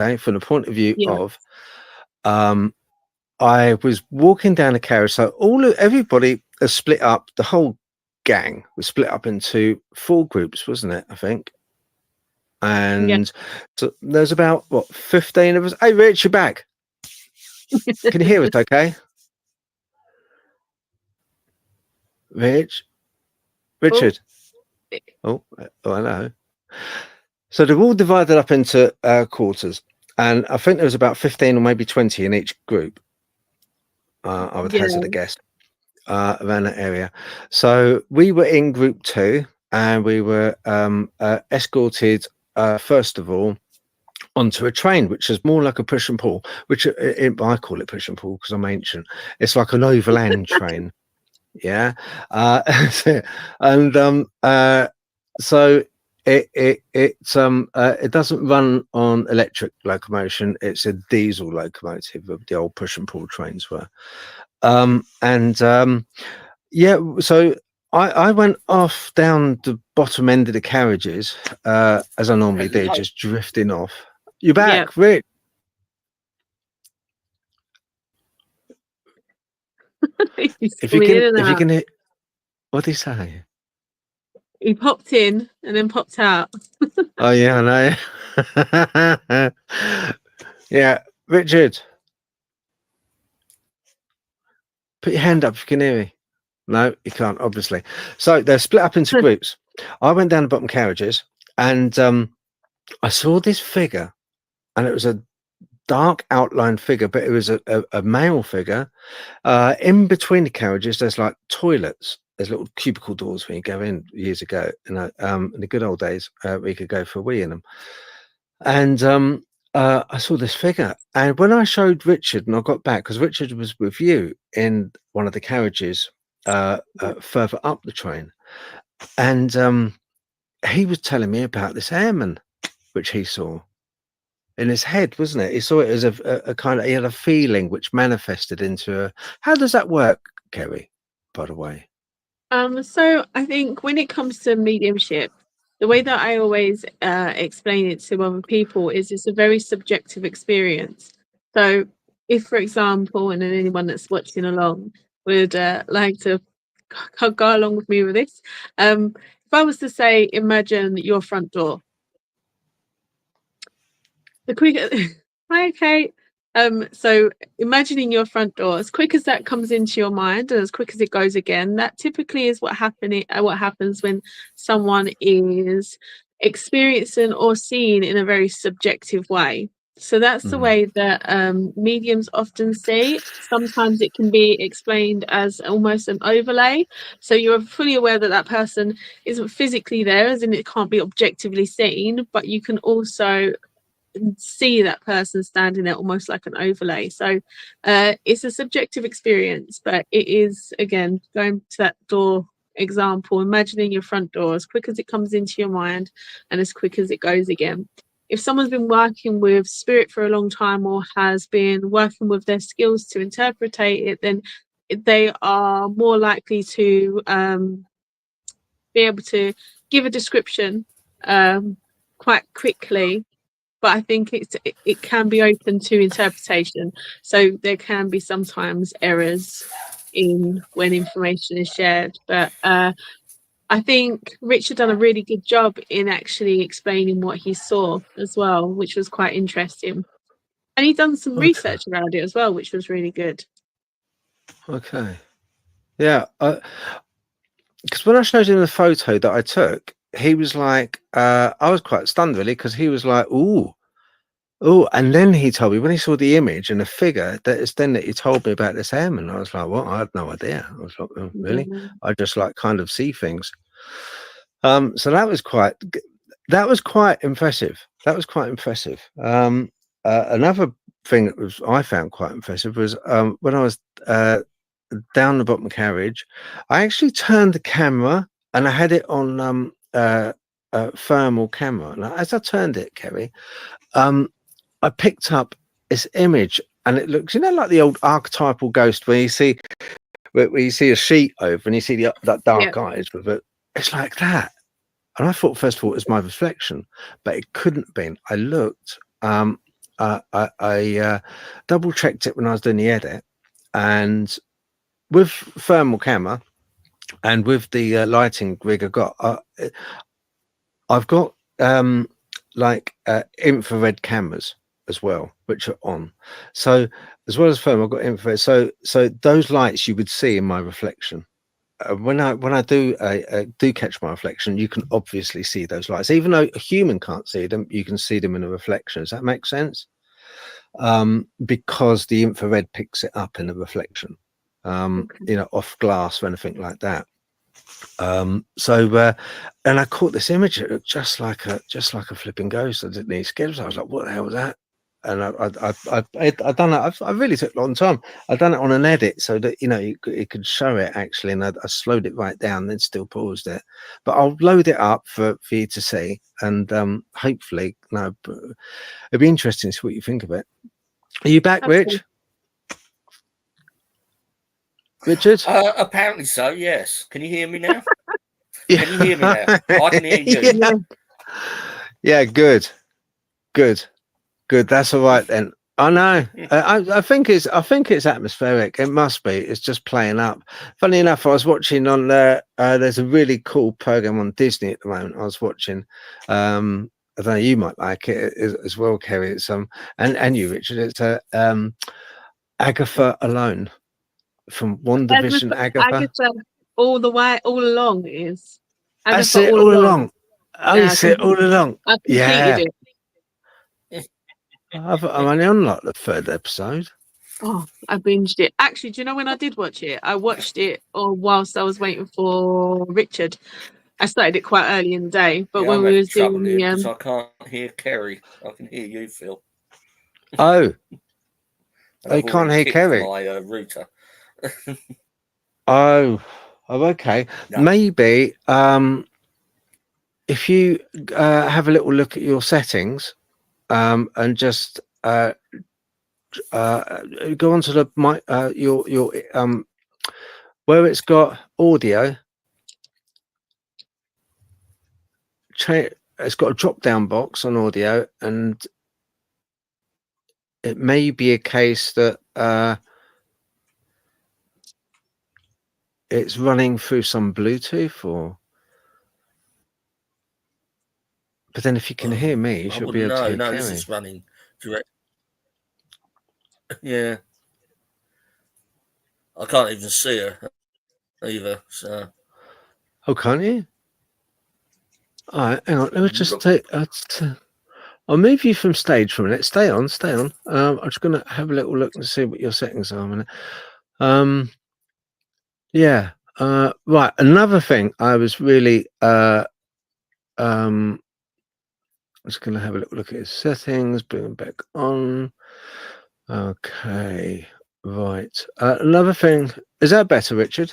okay, from the point of view Yeah. of, I was walking down a carriage, so everybody is split up. The whole gang was split up into 4 groups, wasn't it? I think. Yeah. And so there's about 15 of us. Hey, Rich, you're back. Can you hear us? Okay, Rich, Oh, Richard. Oh, hello. So they're all divided up into quarters, and I think there was about 15 or maybe 20 in each group. I would hazard a yeah. guess around that area. So we were in group 2, and we were escorted first of all onto a train, which is more like a push and pull, which I call it push and pull because I'm ancient. It's like an overland train. Yeah. And so it doesn't run on electric locomotion. It's a diesel locomotive, of the old push and pull trains were. Yeah, so I went off down the bottom end of the carriages, as I normally do, just drifting off. You're Yeah. back, Rick. He's If you coming in can, and if you out. can, what do you say? He popped in and then popped out. Oh yeah, I know. Yeah, Richard, put your hand up if you can hear me. No, you can't, obviously. So they're split up into groups. I went down the bottom carriages, and I saw this figure, and it was a dark outline figure, but it was a male figure. In between the carriages, there's like toilets. There's little cubicle doors when you go in years ago, in the good old days, we could go for a wee in them. And I saw this figure, and when I showed Richard, and I got back because Richard was with you in one of the carriages further up the train, and he was telling me about this airman which he saw in his head, wasn't it? He saw it as a kind of, he had a feeling which manifested into a. How does that work, Kerry? By the way. So I think when it comes to mediumship, the way that I always explain it to other people is it's a very subjective experience. So if, for example, and then anyone that's watching along would like to go along with me with this, if I was to say, imagine your front door, the quick, hi, Kate. So imagining your front door, as quick as that comes into your mind and as quick as it goes again, that typically is what happens when someone is experiencing or seeing in a very subjective way. So that's the way that mediums often see. Sometimes it can be explained as almost an overlay. So you're fully aware that that person isn't physically there, as in it can't be objectively seen, but you can also see that person standing there almost like an overlay. So it's a subjective experience, but it is, again, going to that door example, imagining your front door as quick as it comes into your mind and as quick as it goes again. If someone's been working with spirit for a long time or has been working with their skills to interpretate it, then they are more likely to be able to give a description quite quickly. But I think it can be open to interpretation. So there can be sometimes errors in when information is shared. But I think Richard done a really good job in actually explaining what he saw as well, which was quite interesting. And he done some research around it as well, which was really good. Okay. Yeah. Because when I showed him the photo that I took, he was like, I was quite stunned really, because he was like, ooh. Oh, and then he told me when he saw the image and the figure, that it's then that he told me about this airman. I was like, "What? I had no idea." I was like, "Oh, really?" I just like kind of see things. So that was quite impressive. That was quite impressive. Another thing that I found quite impressive was when I was down the bottom carriage, I actually turned the camera and I had it on thermal camera. And as I turned it, Kerry, I picked up this image, and it looks, like the old archetypal ghost where you see a sheet over and you see that dark eyes with it. It's like that. And I thought first of all it was my reflection, but it couldn't have been. I looked, and I double checked it when I was doing the edit, and with thermal camera and with the lighting rig I've got like infrared cameras as well, which are on. So as well as thermal, I've got infrared. So those lights you would see in my reflection. When I do catch my reflection, you can obviously see those lights, even though a human can't see them. You can see them in a reflection. Does that make sense? Because the infrared picks it up in a reflection, Okay. off glass or anything like that. And I caught this image. It looked just like a flipping ghost. I didn't need scared. I was like, "What the hell was that?" And I done it. I really took a long time. I done it on an edit so that it could show it actually, and I slowed it right down, then still paused it. But I'll load it up for you to see, and hopefully, it'd be interesting to see what you think of it. Are you back, Absolutely. Richard? Apparently so. Yes. Can you hear me now? Yeah. Can you hear me now? I can hear you. Yeah. Yeah, good. That's all right then. I know. I think it's atmospheric. It must be. It's just playing up. Funny enough, I was watching on there's a really cool program on Disney at the moment. I was watching. I don't know. You might like it as well, Kerry. It's and you, Richard. It's Agatha Alone from WandaVision. Agatha. All along is. I see it all along. I see it all along. I completed it. I'm only on like the third episode. Oh, I binged it. Actually, do you know when I did watch it? I watched it whilst I was waiting for Richard. I started it quite early in the day, but when we was doing because I can't hear Kerry. I can hear you, Phil. Oh, I can't hear Kerry. My router. Oh, okay. No. Maybe if you have a little look at your settings and just go onto the your where it's got audio. It's got a drop down box on audio, and it may be a case that it's running through some Bluetooth but then if you can hear me, you should be able to hear Kerry. This is running direct. Yeah. I can't even see her either. So. Oh, can't you? All right, hang on. Let me just take. I'll move you from stage for a minute. Stay on. I'm just going to have a little look and see what your settings are a minute. Yeah. Right. Another thing I was really I'm just going to have a little look at his settings. Bring them back on. Okay. Right. Another thing. Is that better, Richard?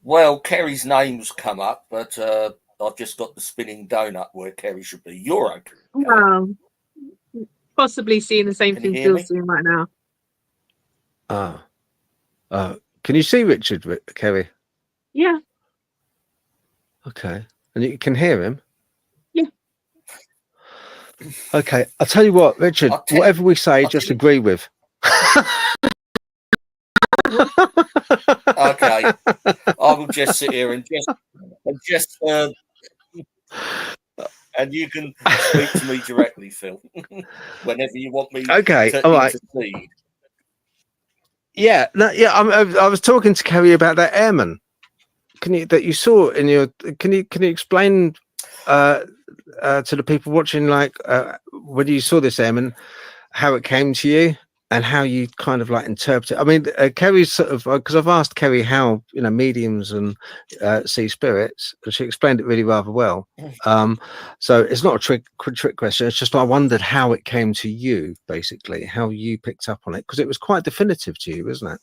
Well, Kerry's name's come up, but I've just got the spinning donut where Kerry should be. You're okay. Wow. Possibly seeing the same thing Phil's doing right now. Can you see Richard, Kerry? Yeah. Okay. And you can hear him? Yeah. Okay. I'll tell you what, Richard, whatever we say, just agree with. Okay. I will just sit here and and you can speak to me directly, Phil, whenever you want me to intercede. Yeah, I was talking to Kerry about that airman. That you saw in your? Can you explain to the people watching, like when you saw this airman, how it came to you and how you kind of like interpret it? I mean, Kerry's sort of, because I've asked Kerry how mediums and see spirits, and she explained it really rather well. So it's not a trick question. It's just I wondered how it came to you, basically, how you picked up on it, because it was quite definitive to you, wasn't it?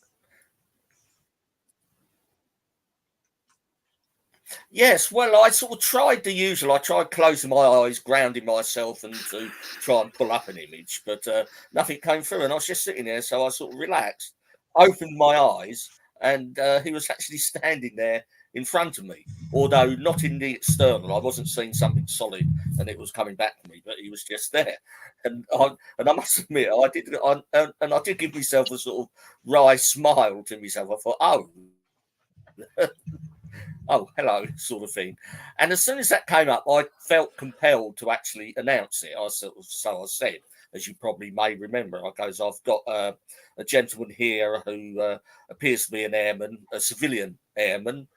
Yes, well, I sort of tried the usual. I tried closing my eyes, grounding myself, and to try and pull up an image, but nothing came through. And I was just sitting there, so I sort of relaxed, opened my eyes, and he was actually standing there in front of me, although not in the external. I wasn't seeing something solid and it was coming back to me, but he was just there. And I must admit, I did give myself a sort of wry smile to myself. I thought, oh, hello, sort of thing. And as soon as that came up, I felt compelled to actually announce it. So I said, as you probably may remember, I goes, I've got a gentleman here who appears to be an airman, a civilian airman.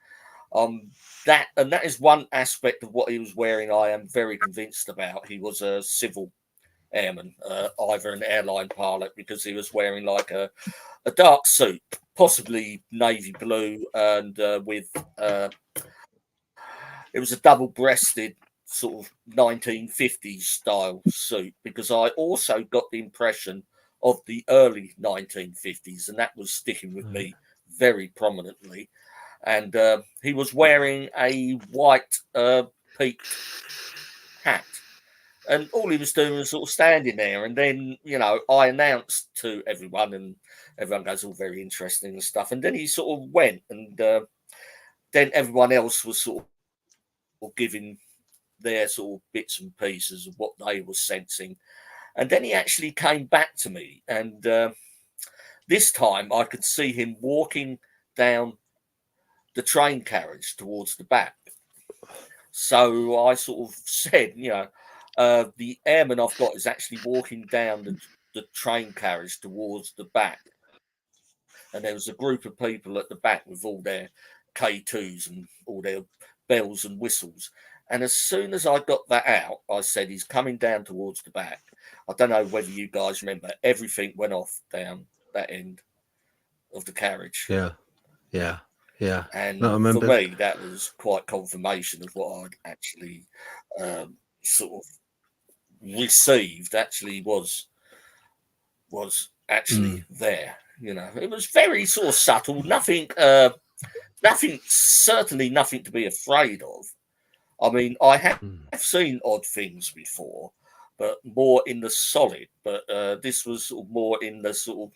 That is one aspect of what he was wearing. I am very convinced about. He was a civil airman, either an airline pilot, because he was wearing like a dark suit, possibly navy blue, and with it was a double-breasted sort of 1950s style suit, because I also got the impression of the early 1950s, and that was sticking with me very prominently. And he was wearing a white peaked hat, and all he was doing was sort of standing there. And then, you know, I announced to everyone, and everyone goes, all very interesting and stuff. And then he sort of went, and then everyone else was sort of giving their sort of bits and pieces of what they were sensing. And then he actually came back to me, and this time I could see him walking down the train carriage towards the back. So I sort of said, you know, the airman I've got is actually walking down the train carriage towards the back. And there was a group of people at the back with all their K2s and all their bells and whistles. And as soon as I got that out, I said, he's coming down towards the back. I don't know whether you guys remember, everything went off down that end of the carriage. Yeah. And No, for me, that was quite confirmation of what I'd actually sort of received. Actually, was actually there. You know, it was very sort of subtle. Nothing. Certainly nothing to be afraid of. I mean, I have seen odd things before, but more in the solid. But this was sort of more in the sort of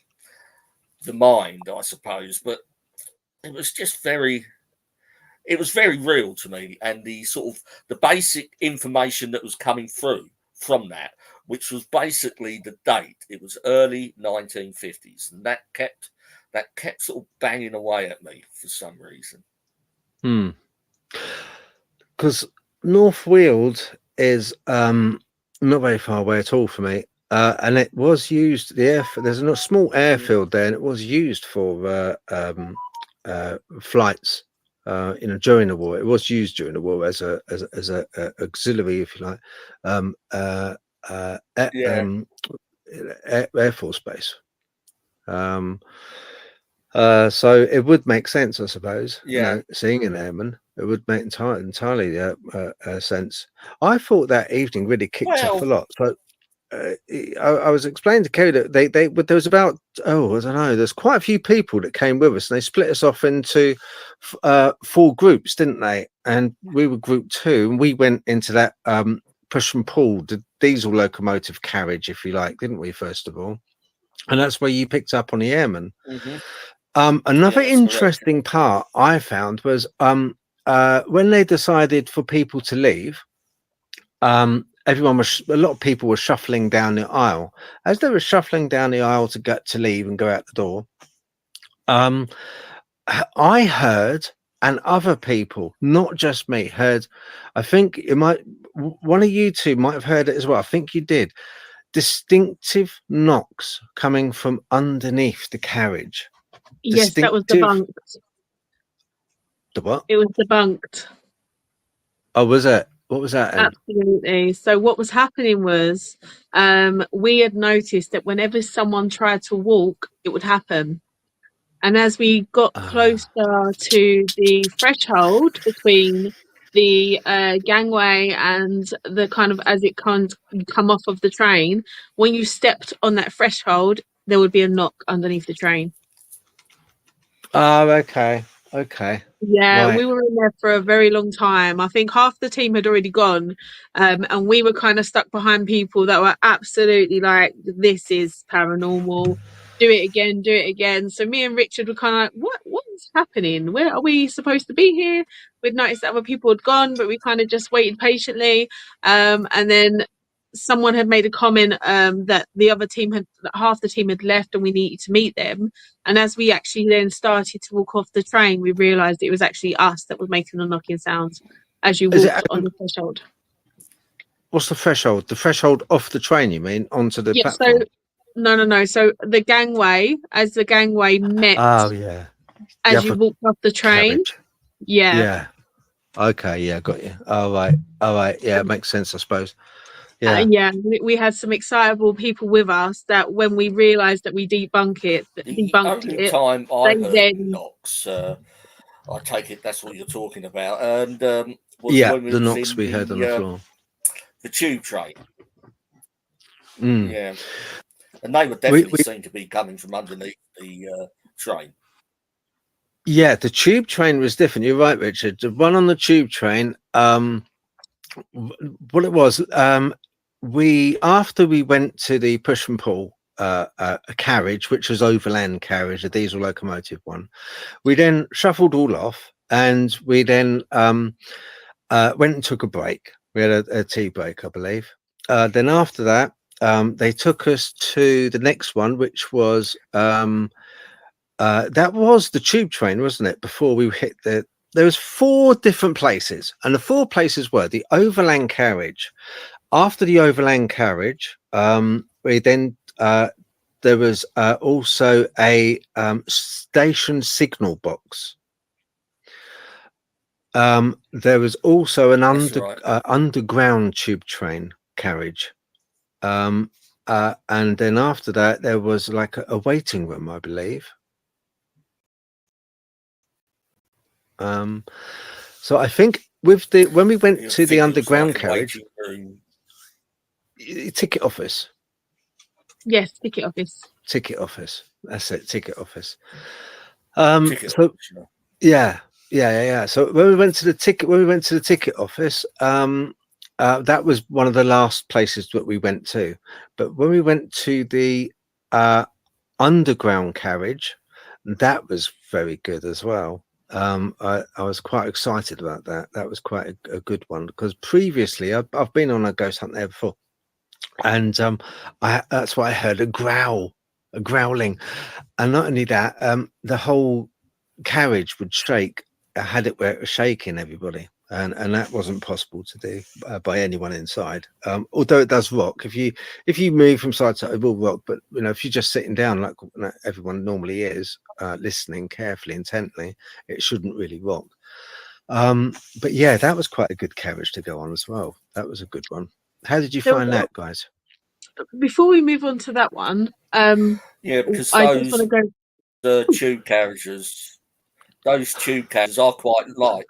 the mind, I suppose. But it was just very real to me, and the sort of the basic information that was coming through from that, which was basically the date. It was early 1950s, and that kept sort of banging away at me for some reason. Because North Weald is not very far away at all from me, and it was used. There's a small airfield there, and it was used for flights. You know, during the war, it was used during the war as a auxiliary, if you like, Air Force base. So it would make sense, I suppose. Yeah. You know, seeing an airman, it would make entirely sense. I thought that evening really kicked off a lot. So I was explaining to Kerry that there was about, I don't know, there's quite a few people that came with us, and they split us off into 4 groups, didn't they? And we were group 2, and we went into that push and pull, the diesel locomotive carriage, if you like, didn't we, first of all? And that's where you picked up on the airmen. Another interesting part I found was when they decided for people to leave, a lot of people were shuffling down the aisle. As they were shuffling down the aisle to get to leave and go out the door, I heard, and other people, not just me, heard, I think one of you two might have heard it as well. I think you did. Distinctive knocks coming from underneath the carriage. Yes, that was debunked. The what? It was debunked. Oh, was it? What was that? Absolutely. So what was happening was we had noticed that whenever someone tried to walk, it would happen. And as we got closer to the threshold between the gangway and the kind of, as it come off of the train, when you stepped on that threshold, there would be a knock underneath the train. Oh, okay. Yeah, right. We were in there for a very long time. I think half the team had already gone, and we were kind of stuck behind people that were absolutely like, this is paranormal. do it again, do it again. So me and Richard were kind of like, what is happening? Where are we supposed to be here? We'd noticed that other people had gone, but we kind of just waited patiently. And then someone had made a comment that the other team had, that half the team had left and we needed to meet them. And as we actually then started to walk off the train, we realised it was actually us that was making the knocking sounds as you Is it, walked on the threshold. what's the threshold? The threshold off the train, you mean, onto the Yeah, so platform? no. So the gangway, as the gangway met Oh, yeah. as The you other walked off the train. carriage. Yeah. Yeah. Okay. Yeah. Got you. All right. All right. Yeah. It makes sense, I suppose. Yeah. Yeah, we had some excitable people with us that when we realised that we The debunked only it, time I they heard then knocks, I take it that's what you're talking about, and was Yeah. when we The was knocks in we heard on the floor. the tube train. Mm. Yeah, and they were definitely seen to be coming from underneath the train. Yeah. The tube train was different. You're right, Richard. The one on the tube train, what it was, after we went to the push and pull a carriage, which was overland carriage, a diesel locomotive one, we then shuffled all off, and we then went and took a break. We had a tea break, I believe. Then after that, they took us to the next one, which was that was the tube train, wasn't it? Before we hit there was 4 different places, and the 4 places were the overland carriage. After the overland carriage, we then there was also a station signal box. There was also an underground tube train carriage, and then after that there was like a waiting room, I believe. So I think with when we went to the underground carriage, ticket office. yes, ticket office. Ticket office. That's it. Ticket office. Yeah. So when we went to the ticket office, that was one of the last places that we went to. But when we went to the underground carriage, that was very good as well. I was quite excited about that. That was quite a good one, because previously I've been on a ghost hunt there before, and that's why I heard a growling, and not only that, the whole carriage would shake. I had it where it was shaking everybody, and that wasn't possible to do by anyone inside. Although it does rock, if you move from side to side, it will rock. But if you're just sitting down like everyone normally is, listening carefully, intently, it shouldn't really rock. But yeah, that was quite a good carriage to go on as well. That was a good one. How did you find that, guys? Before we move on to that one, yeah, because I just want to go. The tube carriages, those tube carriages are quite light.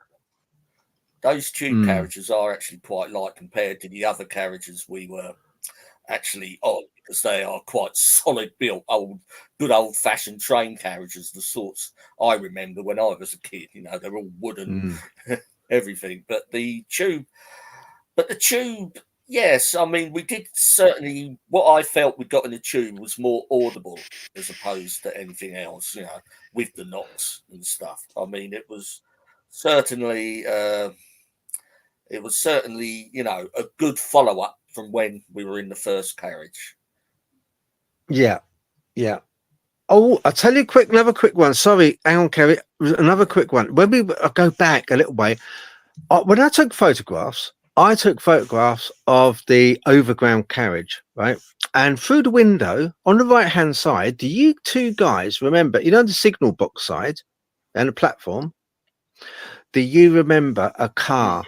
Those tube carriages are actually quite light compared to the other carriages we were actually on, because they are quite solid built, good old fashioned train carriages, the sorts I remember when I was a kid. They're all wooden, everything. But the tube, yes, I mean, we did certainly, what I felt we got in the tube was more audible as opposed to anything else, with the knocks and stuff. I mean, it was certainly, a good follow up from when we were in the first carriage. Yeah. Oh, I'll tell you another quick one. Sorry, hang on, Kerry. Another quick one. When I go back a little way, when I took photographs of the overground carriage, right? And through the window on the right hand side, do you 2 guys remember, the signal box side and the platform? Do you remember a car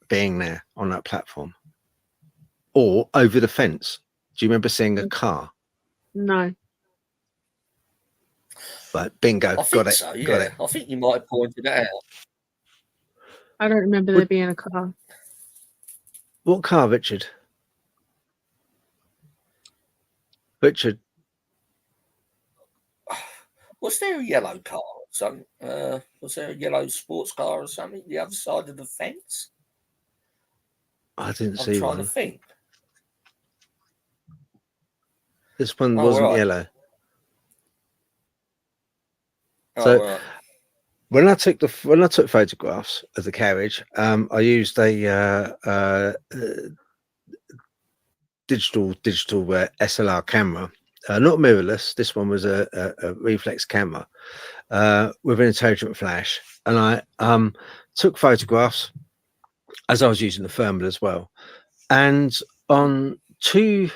being there on that platform or over the fence? Do you remember seeing a car? No. Right, bingo. Got it. So, yeah. Got it. I think you might have pointed it out. I don't remember there being a car. What car, Richard? Was there a yellow car or something? Was there a yellow sports car or something the other side of the fence? I didn't see one. I'm trying to think. This one wasn't yellow. Oh, So right. when I took photographs of the carriage, I used a digital SLR camera, not mirrorless. This one was a reflex camera with an intelligent flash, and I took photographs as I was using the thermal as well. And on two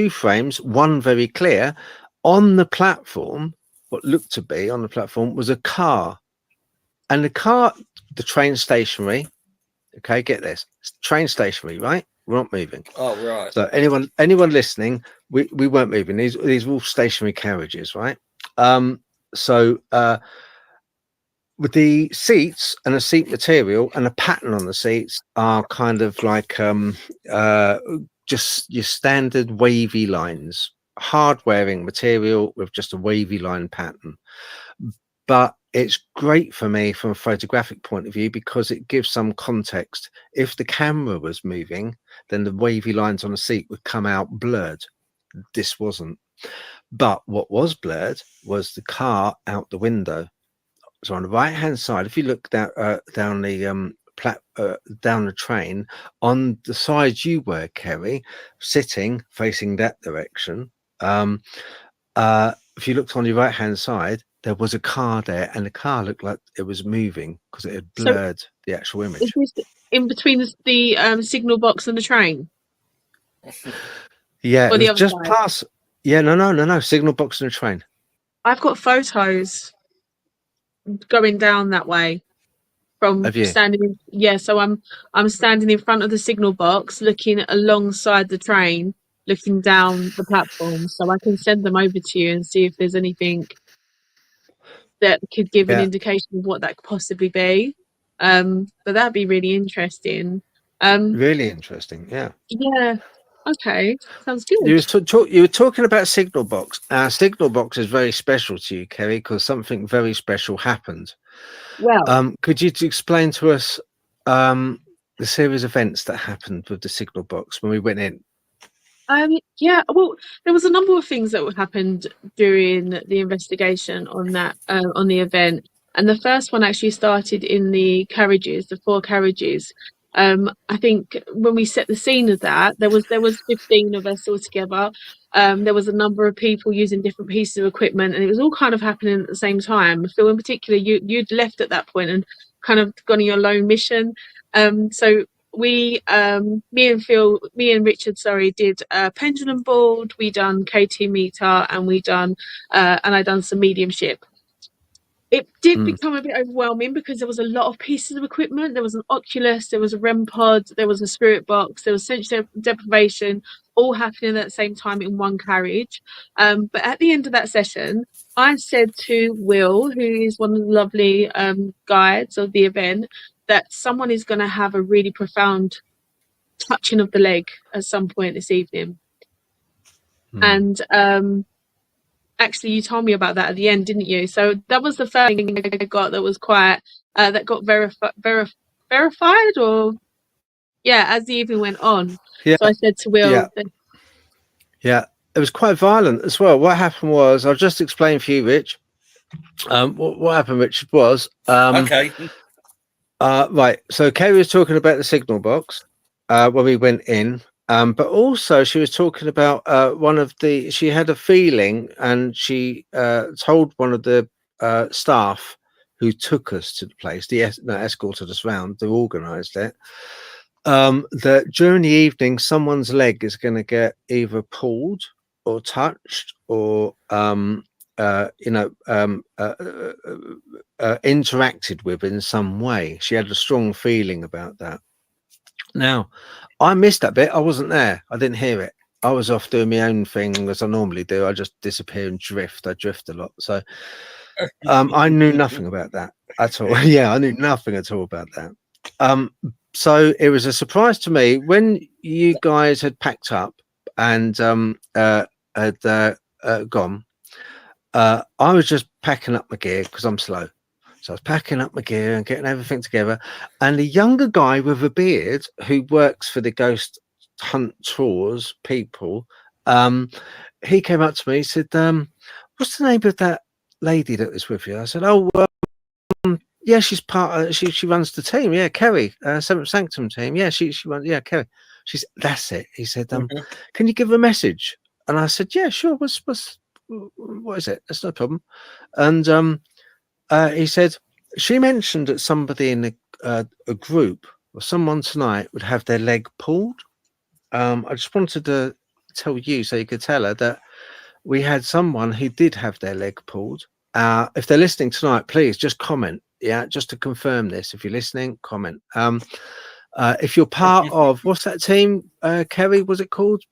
frames, one very clear, on the platform, what looked to be on the platform was a car, and the train stationary. Okay, get this, train stationary, right? We're not moving. Oh, right. So anyone listening, we weren't moving. These were all stationary carriages, right? So with the seats and the seat material and the pattern on the seats are kind of like just your standard wavy lines, hard wearing material with just a wavy line pattern. But it's great for me from a photographic point of view because it gives some context. If the camera was moving, then the wavy lines on the seat would come out blurred. This wasn't. But what was blurred was the car out the window. So on the right hand side, if you look down down the train, on the side you were, Kerry, sitting facing that direction, if you looked on your right hand side, there was a car there, and the car looked like it was moving because it had So blurred the actual is image. this in between the signal box and the train, Yeah, or it the was other just side? past. Yeah, no, signal box and a train. I've got photos going down that way from Have you? standing. Yeah, so I'm standing in front of the signal box, looking alongside the train, looking down the platform. So I can send them over to you and see if there's anything that could give an Yeah, indication of what that could possibly be. But that'd be really interesting. really interesting. Yeah. Yeah. Okay. Sounds good. You were talking about signal box. Our signal box is very special to you, Kerry, because something very special happened. Well, Could you explain to us the series of events that happened with the signal box when we went in? yeah, well, there was a number of things that happened during the investigation on that on the event, and the first one actually started in the carriages, the four carriages. I think when we set the scene of that, there was 15 of us all together. There was a number of people using different pieces of equipment, and it was all kind of happening at the same time. Phil, in particular, you'd left at that point and kind of gone on your lone mission. So we me and Richard, sorry, did pendulum board, we done KT meter, and I done some mediumship. It did Mm, become a bit overwhelming because there was a lot of pieces of equipment. There was an Oculus, there was a REM pod, there was a spirit box, there was sensory deprivation, all happening at the same time in one carriage. But at the end of that session, I said to Will, who is one of the lovely guides of the event, that someone is going to have a really profound touching of the leg at some point this evening. mm. And actually, you told me about that at the end, didn't you? So that was the first thing I got that was quite that got verified, or yeah, as the evening went on. Yeah, So I said to yeah, Will, yeah. It was quite violent as well. What happened was, I'll just explain for you, Rich. What happened, Richard, was Okay. right. So Kerry was talking about the signal box when we went in, but also she was talking about she had a feeling, and she told one of the staff who took us to the place, escorted us round, they organised it, that during the evening someone's leg is going to get either pulled or touched or interacted with in some way. She had a strong feeling about that. Now, I missed that bit. I wasn't there. I didn't hear it. I was off doing my own thing as I normally do. I just disappear and drift. I drift a lot. So I knew nothing about that at all. Yeah, I knew nothing at all about that. So it was a surprise to me when you guys had packed up and had gone. I was just packing up my gear because I'm slow. So I was packing up my gear and getting everything together. And the younger guy with a beard who works for the ghost hunt tours people, he came up to me, he said, what's the name of that lady that was with you? I said, oh, yeah, she's part of, she runs the team. Yeah, Kerry, Seventh Sanctum team. Yeah, she runs, yeah, Kerry. She's, that's it. He said, Mhm. can you give her a message? And I said, yeah, sure. What is it? That's no problem. And he said, she mentioned that somebody in a group or someone tonight would have their leg pulled. I just wanted to tell you so you could tell her that we had someone who did have their leg pulled. If they're listening tonight, please just comment. Yeah, just to confirm this. If you're listening, comment. If you're part of, what's that team, Kerry, was it called?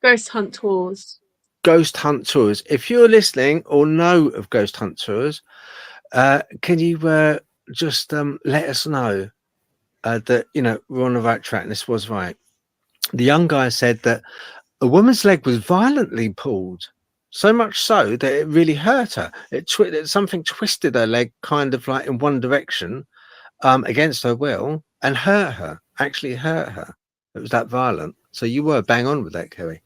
Ghost Hunt Tours. Ghost Hunt Tours. If you're listening or know of Ghost Hunt Tours, can you just let us know that, you know, we're on the right track and this was right. The young guy said that a woman's leg was violently pulled, so much so that it really hurt her. Something twisted her leg kind of like in one direction against her will and hurt her, actually hurt her. It was that violent. So you were bang on with that, Kerry.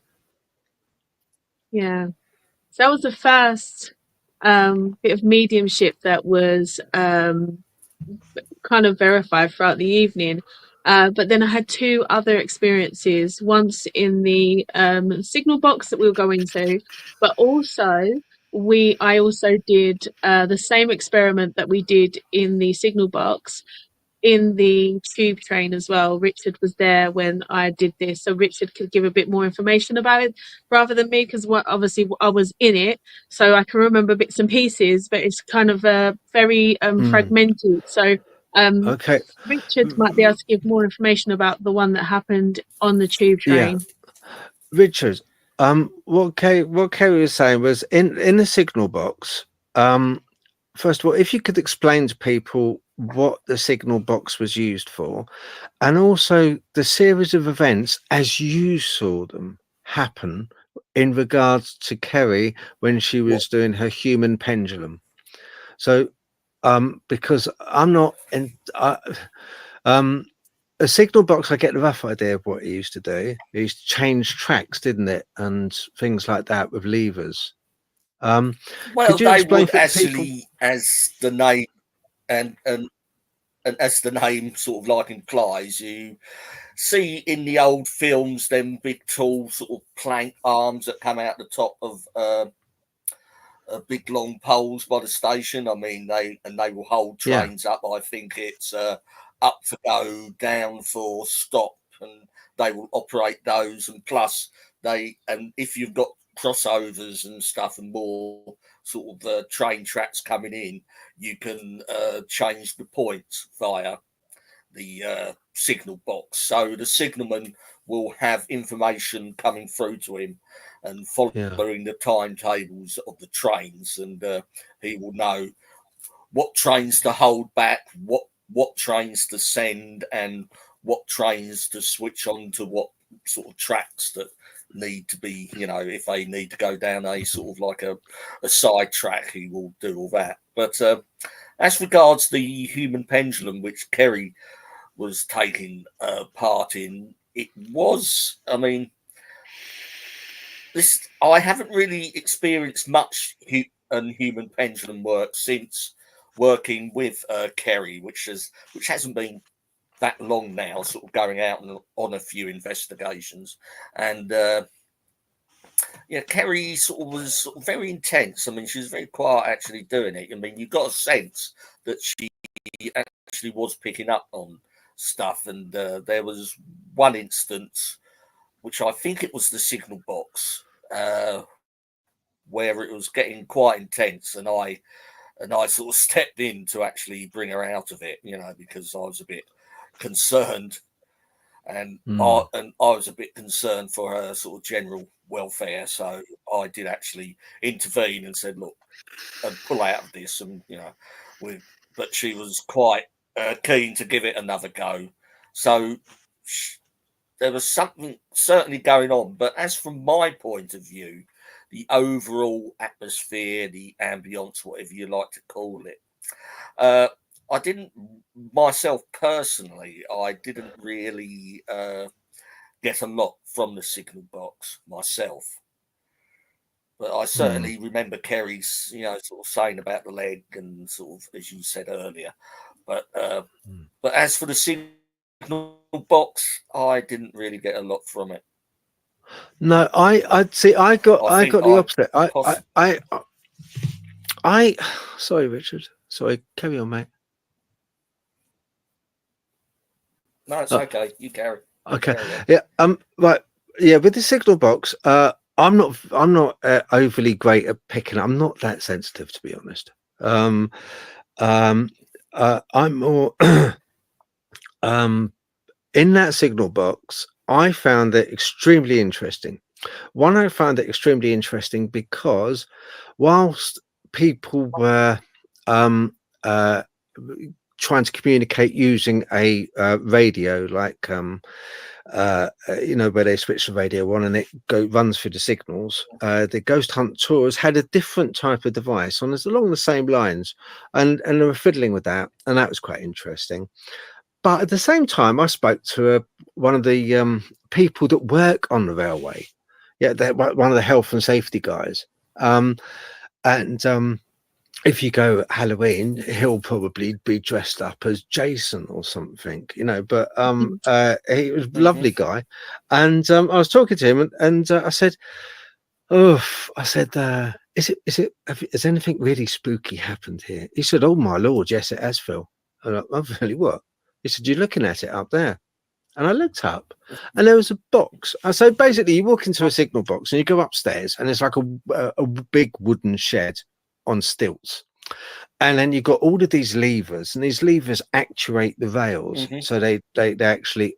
Yeah. So that was the first bit of mediumship that was kind of verified throughout the evening. But then I had two other experiences, once in the signal box that we were going to, but also I also did the same experiment that we did in the signal box in the tube train as well. Richard was there when I did this, so Richard could give a bit more information about it rather than me, because obviously I was in it, so I can remember bits and pieces, but it's kind of very fragmented. So Okay. Richard might be able to give more information about the one that happened on the tube Yeah. train. Richard, what Kerry was saying was in the signal box, first of all, if you could explain to people what the signal box was used for, and also the series of events as you saw them happen in regards to Kerry when she was doing her human pendulum. So, because I'm not in, a signal box, I get the rough idea of what it used to do. It used to change tracks, didn't it, and things like that with levers. Well, Could you they explain would for people? actually, as the name and as the name sort of like implies, you see in the old films them big tall sort of plank arms that come out the top of big long poles by the station. I mean, they will hold Yeah, trains up. I think it's up for go, down for stop, and they will operate those. And plus, and if you've got crossovers and stuff and more sort of train tracks coming in, you can change the points via the signal box. So the signalman will have information coming through to him and yeah, following the timetables of the trains, and he will know what trains to hold back, what trains to send, and what trains to switch on to what sort of tracks that need to be, you know, if they need to go down a sort of like a side track, he will do all that. But as regards the human pendulum, which Kerry was taking part in, it was, I mean, this I haven't really experienced much human pendulum work since working with Kerry, which hasn't been that long now, sort of going out on a few investigations. And yeah, Kerry sort of was sort of very intense. I mean, she was very quiet actually doing it. I mean, you got a sense that she actually was picking up on stuff. And there was one instance, which I think it was the signal box, where it was getting quite intense, and I sort of stepped in to actually bring her out of it, you know, because I was a bit concerned, and I was a bit concerned for her sort of general welfare. So I did actually intervene and said, look, and pull out of this, and you know, but she was quite keen to give it another go. So there was something certainly going on. But as from my point of view, the overall atmosphere, the ambience, whatever you like to call it, I didn't myself personally. I didn't really get a lot from the signal box myself. But I certainly remember Kerry's, sort of saying about the leg and sort of, as you said earlier. But as for the signal box, I didn't really get a lot from it. No, I'd see. I got the opposite. Sorry, Richard. Sorry, carry on, mate. No, it's okay. You carry. Okay. Yeah. Right. Yeah. With the signal box, I'm not overly great at picking. I'm not that sensitive, to be honest. I'm more in that signal box. I found it extremely interesting. One, I found it extremely interesting because whilst people were trying to communicate using a radio, like where they switch the radio on and it runs through the signals, the ghost hunt tours had a different type of device along the same lines, and they were fiddling with that, and that was quite interesting. But at the same time, I spoke to one of the people that work on the railway. Yeah, one of the health and safety guys. If you go at Halloween, he'll probably be dressed up as Jason or something, But he was a lovely guy, and I was talking to him, and I said, has anything really spooky happened here? He said, "Oh my lord, yes, it has, Phil." I'm like, "Oh, really? What?" He said, "You're looking at it up there." And I looked up, and there was a box. So basically, you walk into a signal box, and you go upstairs, and it's like a big wooden shed on stilts, and then you've got all of these levers, and these levers actuate the rails, so they actually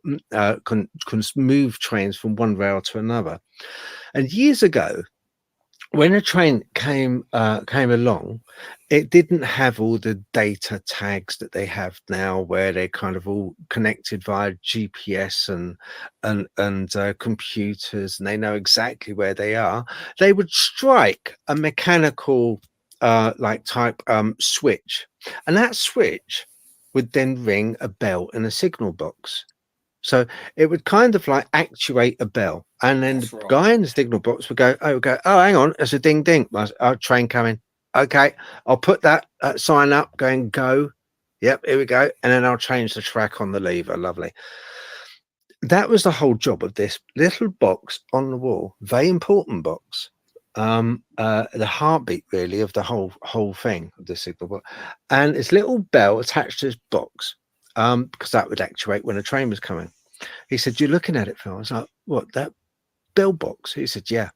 can move trains from one rail to another. And years ago, when a train came along, it didn't have all the data tags that they have now, where they're kind of all connected via GPS and computers, and they know exactly where they are. They would strike a mechanical type switch, and that switch would then ring a bell in a signal box. So it would kind of like actuate a bell, and then the guy in the signal box would go, "Oh, hang on, there's a ding ding, train coming. Okay, I'll put that sign up, go. Yep, here we go, and then I'll change the track on the lever." Lovely. That was the whole job of this little box on the wall. Very important box. The heartbeat really of the whole thing of the signal box, and this little bell attached to this box, because that would actuate when a train was coming. He said, "You're looking at it, Phil." I was like, "What, that bell box?" He said, "Yeah."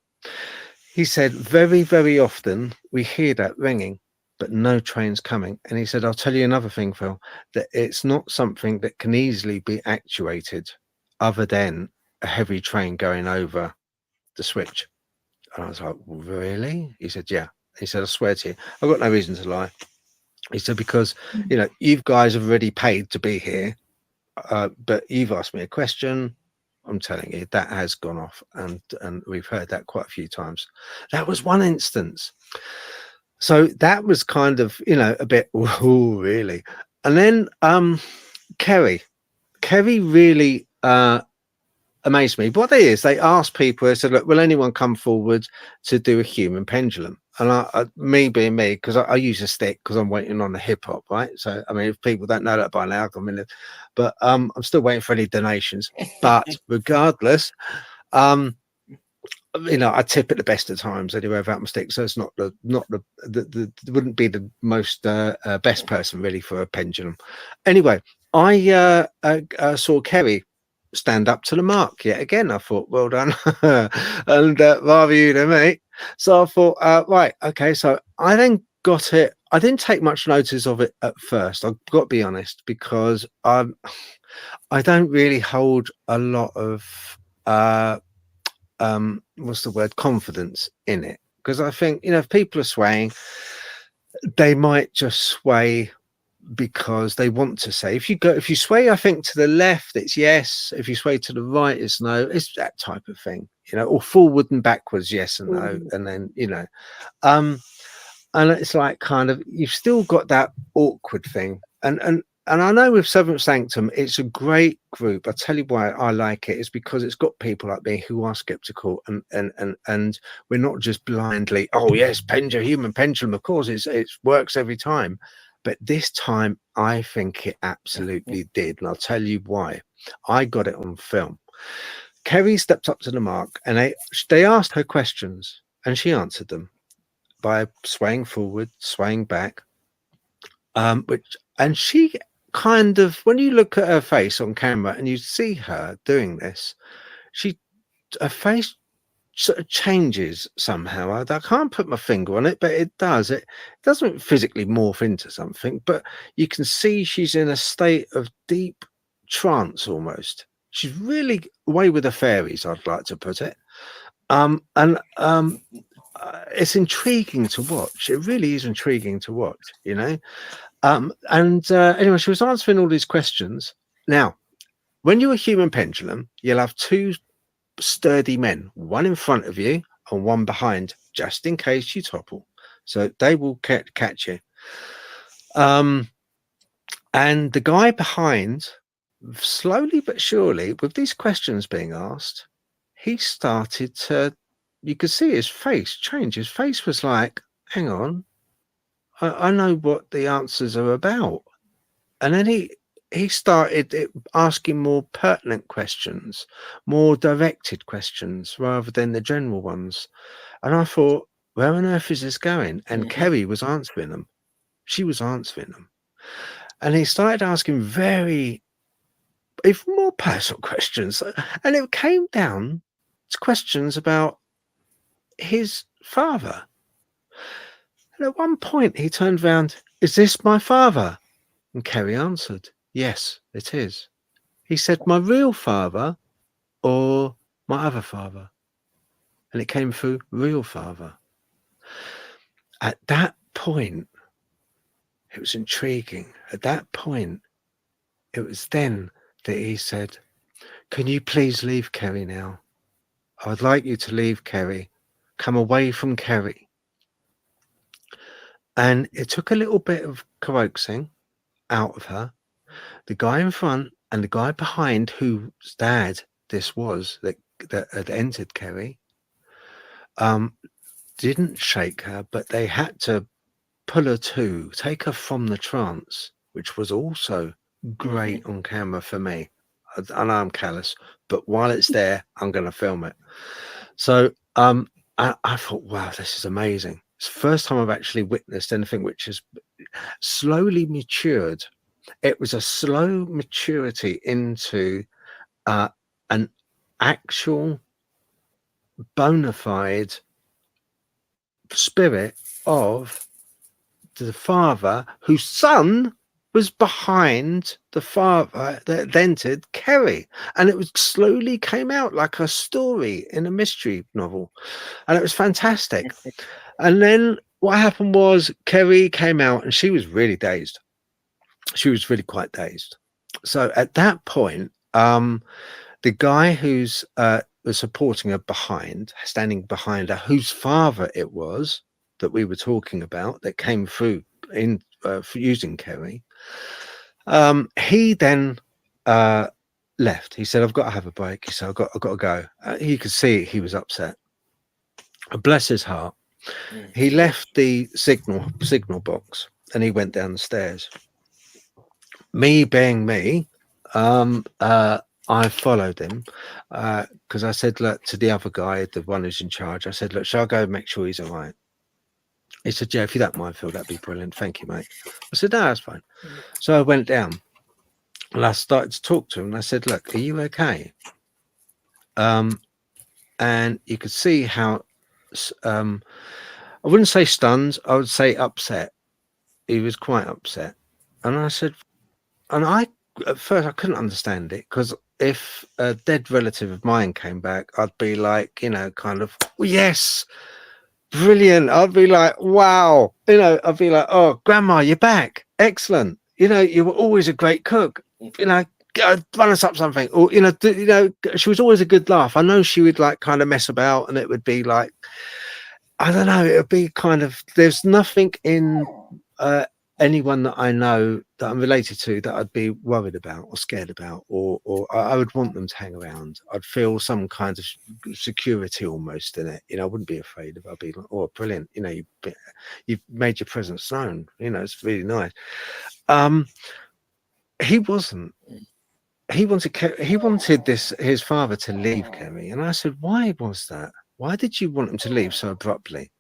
He said, "Very, very often we hear that ringing, but no train's coming." And he said, "I'll tell you another thing, Phil, that it's not something that can easily be actuated other than a heavy train going over the switch." And I was like, "Really?" He said, "Yeah." He said, "I swear to you, I've got no reason to lie." He said, "Because, you guys have already paid to be here, but you've asked me a question. I'm telling you, that has gone off, and we've heard that quite a few times." That was one instance. So that was kind of, a bit, "Oh, really?" And then Kerry really amazed me. What they asked people, they said, "Look, will anyone come forward to do a human pendulum?" And me being me, because I use a stick because I'm waiting on the hip hop, right? So I mean, if people don't know that by now, but I'm still waiting for any donations. But regardless, I tip at the best of times anyway without mistake. So it's not the wouldn't be the most best person really for a pendulum. Anyway, I saw Kerry stand up to the mark yet again. I thought, well done. And rather you than me. So I thought, right, okay. So I then got it. I didn't take much notice of it at first, I've got to be honest, because I don't really hold a lot of confidence in it, because I think, if people are swaying, they might just sway because they want to say. If you sway, I think, to the left, it's yes. If you sway to the right, it's no. It's that type of thing, or forward and backwards, yes and no. And then, and it's like kind of, you've still got that awkward thing. And and I know with Seventh Sanctum, it's a great group. I tell you why I like it. It's because it's got people like me who are skeptical, and we're not just blindly, oh yes, human pendulum, of course, it works every time. But this time, I think it absolutely did, and I'll tell you why. I got it on film. Kerry stepped up to the mark, and they asked her questions, and she answered them by swaying forward, swaying back. And she kind of, when you look at her face on camera and you see her doing this, her face sort of changes somehow. I can't put my finger on it, but it does. It doesn't physically morph into something, but you can see she's in a state of deep trance almost. She's really away with the fairies, I'd like to put it. It's intriguing to watch. It really is intriguing to watch, you know. Anyway, she was answering all these questions. Now, when you're a human pendulum, you'll have two sturdy men, one in front of you and one behind, just in case you topple. So they will catch you. And the guy behind, slowly but surely, with these questions being asked, he started to, you could see his face change. His face was like, hang on, I know what the answers are about. And then he started asking more pertinent questions, more directed questions rather than the general ones. And I thought, where on earth is this going? And Kerry was answering them. She was answering them. And he started asking even more personal questions. And it came down to questions about his father. And at one point he turned around, is this my father? And Kerry answered, yes, it is. He said, my real father or my other father? And it came through real father. At that point, it was intriguing. At that point, it was then that he said, can you please leave Kerry now? I would like you to leave Kerry. Come away from Kerry. And it took a little bit of coaxing out of her. The guy in front and the guy behind, whose dad this was that had entered Kerry, didn't shake her, but they had to pull her to, take her from the trance, which was also great on camera for me. I know I'm callous, but while it's there, I'm going to film it. So I thought, wow, this is amazing. It's the first time I've actually witnessed anything which has slowly matured. It was a slow maturity into an actual bona fide spirit of the father whose son was behind the father that entered Kerry. And it was slowly came out like a story in a mystery novel. And it was fantastic. And then what happened was Kerry came out and she was really dazed. She was really quite dazed. So at that point, the guy who's was supporting her standing behind her, whose father it was that we were talking about, that came through in for using Kerry, he then left. He said, "I've got to have a break." He said, "I've got to go." You could see he was upset. Bless his heart. He left the signal box and he went down the stairs. Me being me, I followed him because I said, look, to the other guy, the one who's in charge, I said, look, shall I go make sure he's all right? He said, yeah, if you don't mind, Phil, that'd be brilliant. Thank you, mate. I said, no, that's fine. So I went down and I started to talk to him and I said, look, are you okay? And you could see how, I wouldn't say stunned, I would say upset. He was quite upset. And I said, at first I couldn't understand it, because if a dead relative of mine came back, I'd be like, you know, kind of, well, yes, brilliant. I'd be like, wow, you know, I'd be like, oh, grandma, you're back, excellent. You know, you were always a great cook. You know, run us up something, or you know, she was always a good laugh. I know she would like kind of mess about, and it would be like, I don't know, it would be kind of. There's nothing in anyone that I know that I'm related to that I'd be worried about or scared about, or I would want them to hang around. I'd feel some kind of security almost in it. You know, I wouldn't be afraid of. I'd be like, oh, brilliant. You know, you've made your presence known. You know, it's really nice. He wasn't. He wanted his father to leave Kerry, and I said, why was that? Why did you want him to leave so abruptly?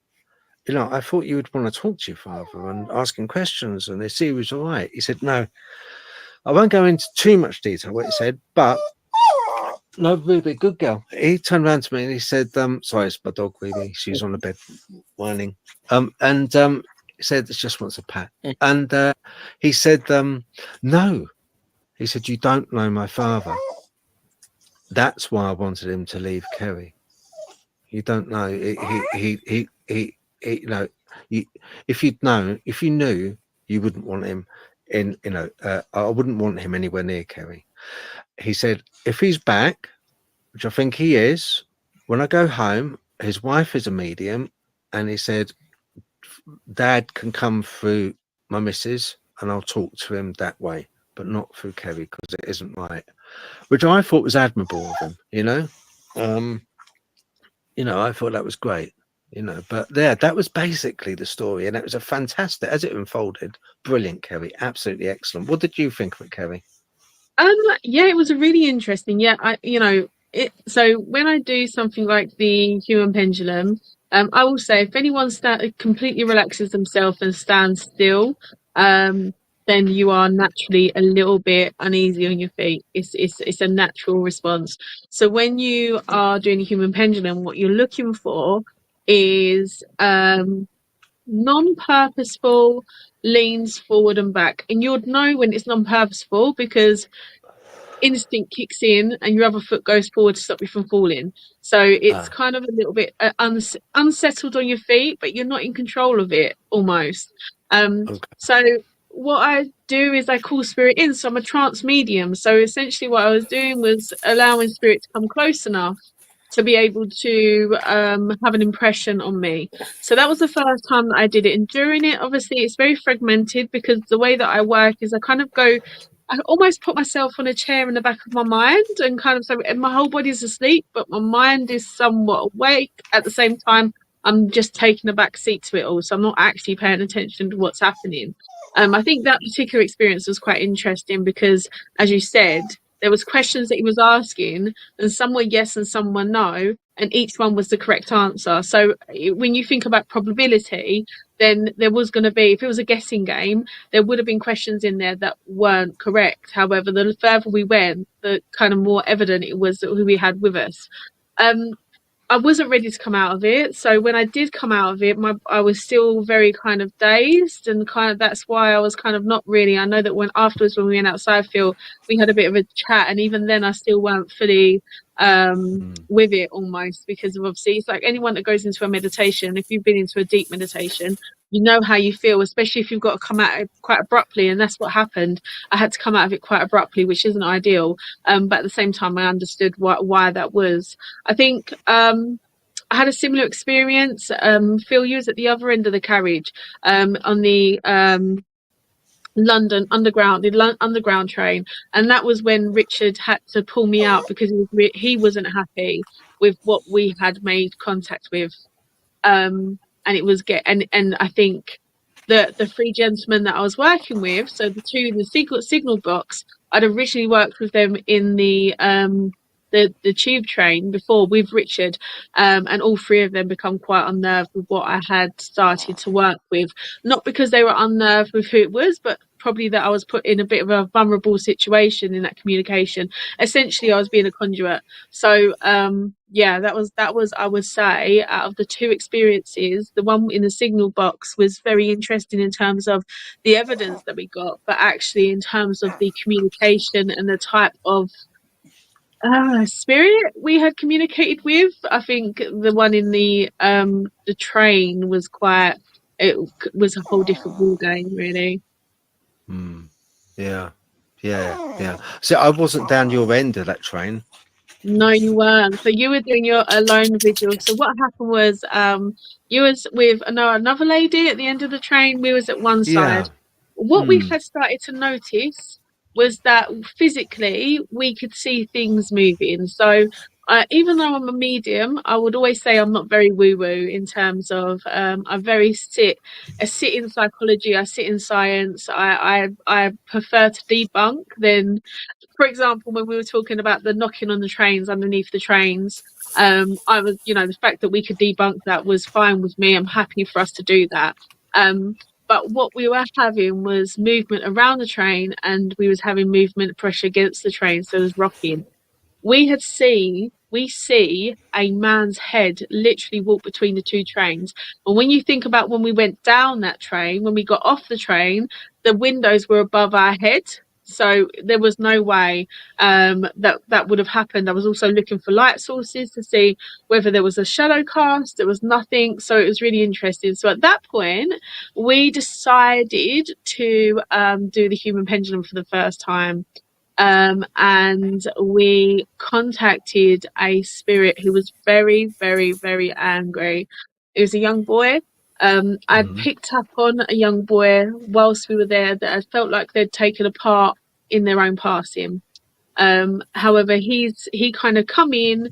You know, I thought you would want to talk to your father and ask him questions and see he was all right. He said, no, I won't go into too much detail what he said, but no, Ruby, good girl. He turned around to me and he said, sorry, it's my dog, Ruby. She's on the bed whining. He said, it just wants a pat. And he said, no. He said, you don't know my father. That's why I wanted him to leave Kerry. You don't know. He you know, if you knew, you wouldn't want him in, you know, I wouldn't want him anywhere near Kerry. He said, if he's back, which I think he is, when I go home, his wife is a medium, and he said, Dad can come through my missus and I'll talk to him that way, but not through Kerry because it isn't right. Which I thought was admirable of him, you know. You know, I thought that was great. You know, but yeah, that was basically the story, and it was a fantastic, as it unfolded, brilliant, Kerry, absolutely excellent. What did you think of it, Kerry? Yeah, it was a really interesting. Yeah, so when I do something like the human pendulum, I will say if anyone completely relaxes themselves and stands still, then you are naturally a little bit uneasy on your feet. It's a natural response. So when you are doing a human pendulum, what you're looking for is non-purposeful leans forward and back, and you'd know when it's non-purposeful because instinct kicks in and your other foot goes forward to stop you from falling. So it's kind of a little bit unsettled on your feet, but you're not in control of it almost. So what I do is I call spirit in. So I'm a trance medium. So essentially what I was doing was allowing spirit to come close enough to be able to have an impression on me. So that was the first time that I did it. And during it, obviously, it's very fragmented because the way that I work is I almost put myself on a chair in the back of my mind and kind of so my whole body's asleep, but my mind is somewhat awake. At the same time, I'm just taking a back seat to it all. So I'm not actually paying attention to what's happening. I think that particular experience was quite interesting because, as you said, there was questions that he was asking and some were yes and some were no, and each one was the correct answer. So when you think about probability, then there was going to be, if it was a guessing game, there would have been questions in there that weren't correct. However, the further we went, the kind of more evident it was that who we had with us. I wasn't ready to come out of it. So when I did come out of it, I was still very kind of dazed, and kind of that's why I was kind of not really. I know that when we went outside, Phil, we had a bit of a chat, and even then I still weren't fully with it almost, because of obviously it's like anyone that goes into a meditation, if you've been into a deep meditation, you know how you feel, especially if you've got to come out of it quite abruptly, and that's what happened. I had to come out of it quite abruptly, which isn't ideal, but at the same time I understood why that was. I think I had a similar experience. Phil, you was at the other end of the carriage on the London underground train, and that was when Richard had to pull me out because he wasn't happy with what we had made contact with, and it was and I think the three gentlemen that I was working with, so the two in the signal box, I'd originally worked with them in the tube train before with Richard, and all three of them become quite unnerved with what I had started to work with, not because they were unnerved with who it was, but probably that I was put in a bit of a vulnerable situation in that communication. Essentially I was being a conduit. So yeah, that was I would say, out of the two experiences, the one in the signal box was very interesting in terms of the evidence that we got, but actually in terms of the communication and the type of spirit we had communicated with, I think the one in the train was it was a whole different ball game, really. Yeah. So I wasn't down your end of that train. No, you weren't. So you were doing your alone vigil. So what happened was, you was with another lady at the end of the train. We was at one side. What we had started to notice was that physically we could see things moving. So even though I'm a medium, I would always say I'm not very woo-woo in terms of I sit in psychology, I sit in science. I prefer to debunk than, for example, when we were talking about the knocking on the trains underneath the trains. I was, the fact that we could debunk that was fine with me. I'm happy for us to do that. But what we were having was movement around the train, and we was having movement pressure against the train, so there's rocking. We see a man's head literally walk between the two trains. And when you think about when we went down that train, when we got off the train, the windows were above our head. So there was no way that would have happened. I was also looking for light sources to see whether there was a shadow cast. There was nothing. So it was really interesting. So at that point, we decided to do the human pendulum for the first time. And we contacted a spirit who was very, very, very angry. It was a young boy. I'd picked up on a young boy whilst we were there that I felt like they'd taken a part in their own passing. However, he kind of come in,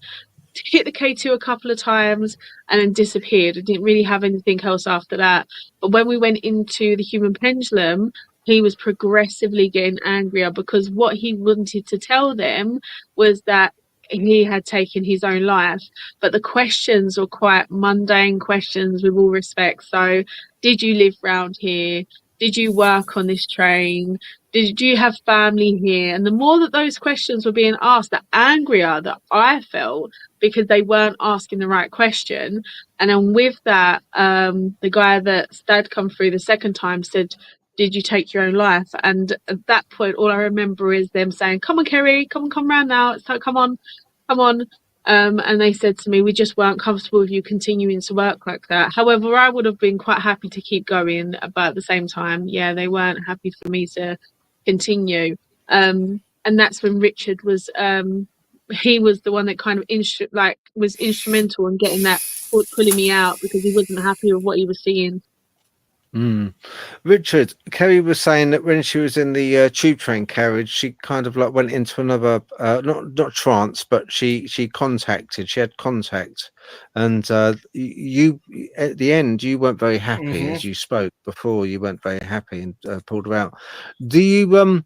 hit the K2 a couple of times, and then disappeared. I didn't really have anything else after that. But when we went into the human pendulum, he was progressively getting angrier, because what he wanted to tell them was that he had taken his own life. But the questions were quite mundane questions, with all respect. So, did you live round here? Did you work on this train? Do you have family here? And the more that those questions were being asked, the angrier that I felt, because they weren't asking the right question. And then with that, the guy that's dad come through the second time said, "Did you take your own life?" And at that point, all I remember is them saying, "Come on, Kerry, come round now. So come on, come on." And they said to me, "We just weren't comfortable with you continuing to work like that." However, I would have been quite happy to keep going, but at the same time, yeah, they weren't happy for me to continue. And that's when Richard was, he was the one that kind of was instrumental in getting that, pulling me out, because he wasn't happy with what he was seeing. Richard, Kerry was saying that when she was in the tube train carriage, she kind of like went into another not trance, but she had contact, and you at the end you weren't very happy as you spoke before. You weren't very happy and pulled her out. Do you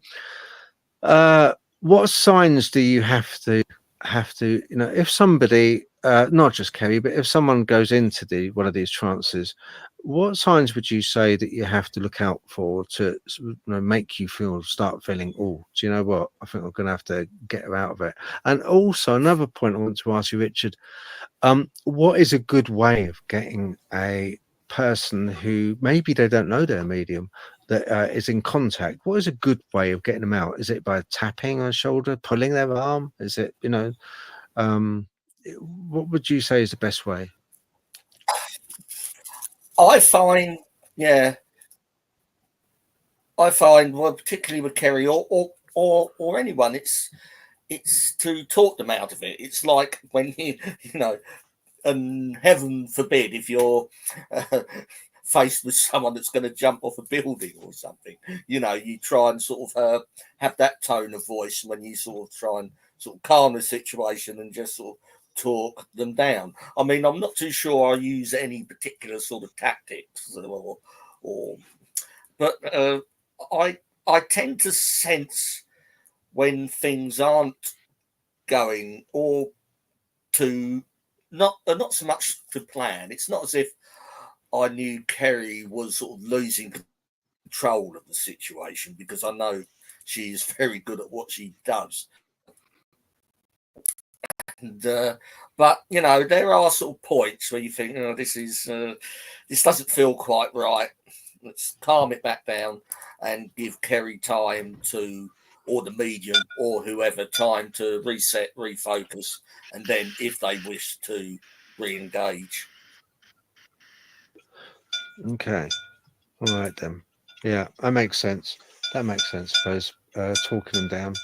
what signs do you have to if somebody not just Kerry, but if someone goes into one of these trances, what signs would you say that you have to look out for to make you start feeling, oh, do you know what, I think I'm going to have to get her out of it? And also another point I want to ask you, Richard, what is a good way of getting a person who maybe they don't know they're a medium that is in contact? What is a good way of getting them out? Is it by tapping on the shoulder, pulling their arm? Is it, what would you say is the best way? I find, well, particularly with Kerry or anyone, it's to talk them out of it. It's like when and heaven forbid if you're faced with someone that's going to jump off a building or something, you try and sort of have that tone of voice when you sort of try and sort of calm the situation and just sort of talk them down. I mean, I'm not too sure I use any particular sort of tactics but I tend to sense when things aren't going, or to not so much to plan. It's not as if I knew Kerry was sort of losing control of the situation, because I know she is very good at what she does. And, but there are sort of points where you think, this doesn't feel quite right. Let's calm it back down and give Kerry time to, or the medium or whoever, time to reset, refocus, and then if they wish to re-engage. Okay, all right then. Yeah, that makes sense. I suppose, talking them down.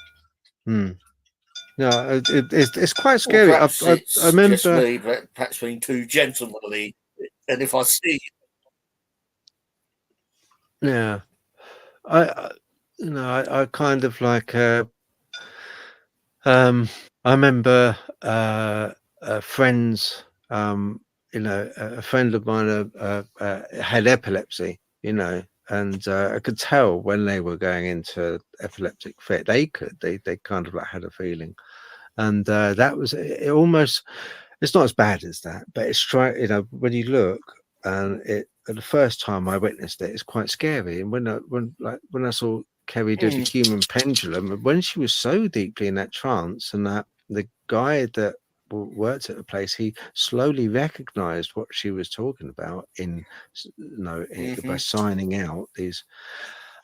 No, it's quite scary. Well, perhaps I remember just me, but perhaps being too gentlemanly. And if I see, yeah, I kind of like I remember friends, a friend of mine had epilepsy, and I could tell when they were going into epileptic fit. They kind of like had a feeling, and that was it. Almost, it's not as bad as that, but it's when you look, and the first time I witnessed it, it's quite scary. And when I saw Kerry do the human pendulum, and when she was so deeply in that trance, and that the guy that worked at the place, he slowly recognized what she was talking about by signing out these.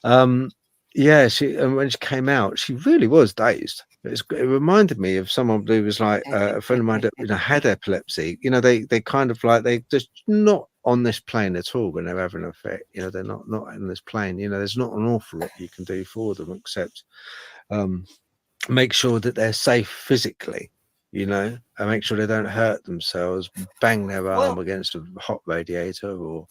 Yeah, and when she came out, she really was dazed. It reminded me of someone who was like a friend of mine that had epilepsy. They kind of like they just not on this plane at all when they're having a fit. They're not in this plane. There's not an awful lot you can do for them except make sure that they're safe physically. And make sure they don't hurt themselves, bang their arm against a hot radiator or.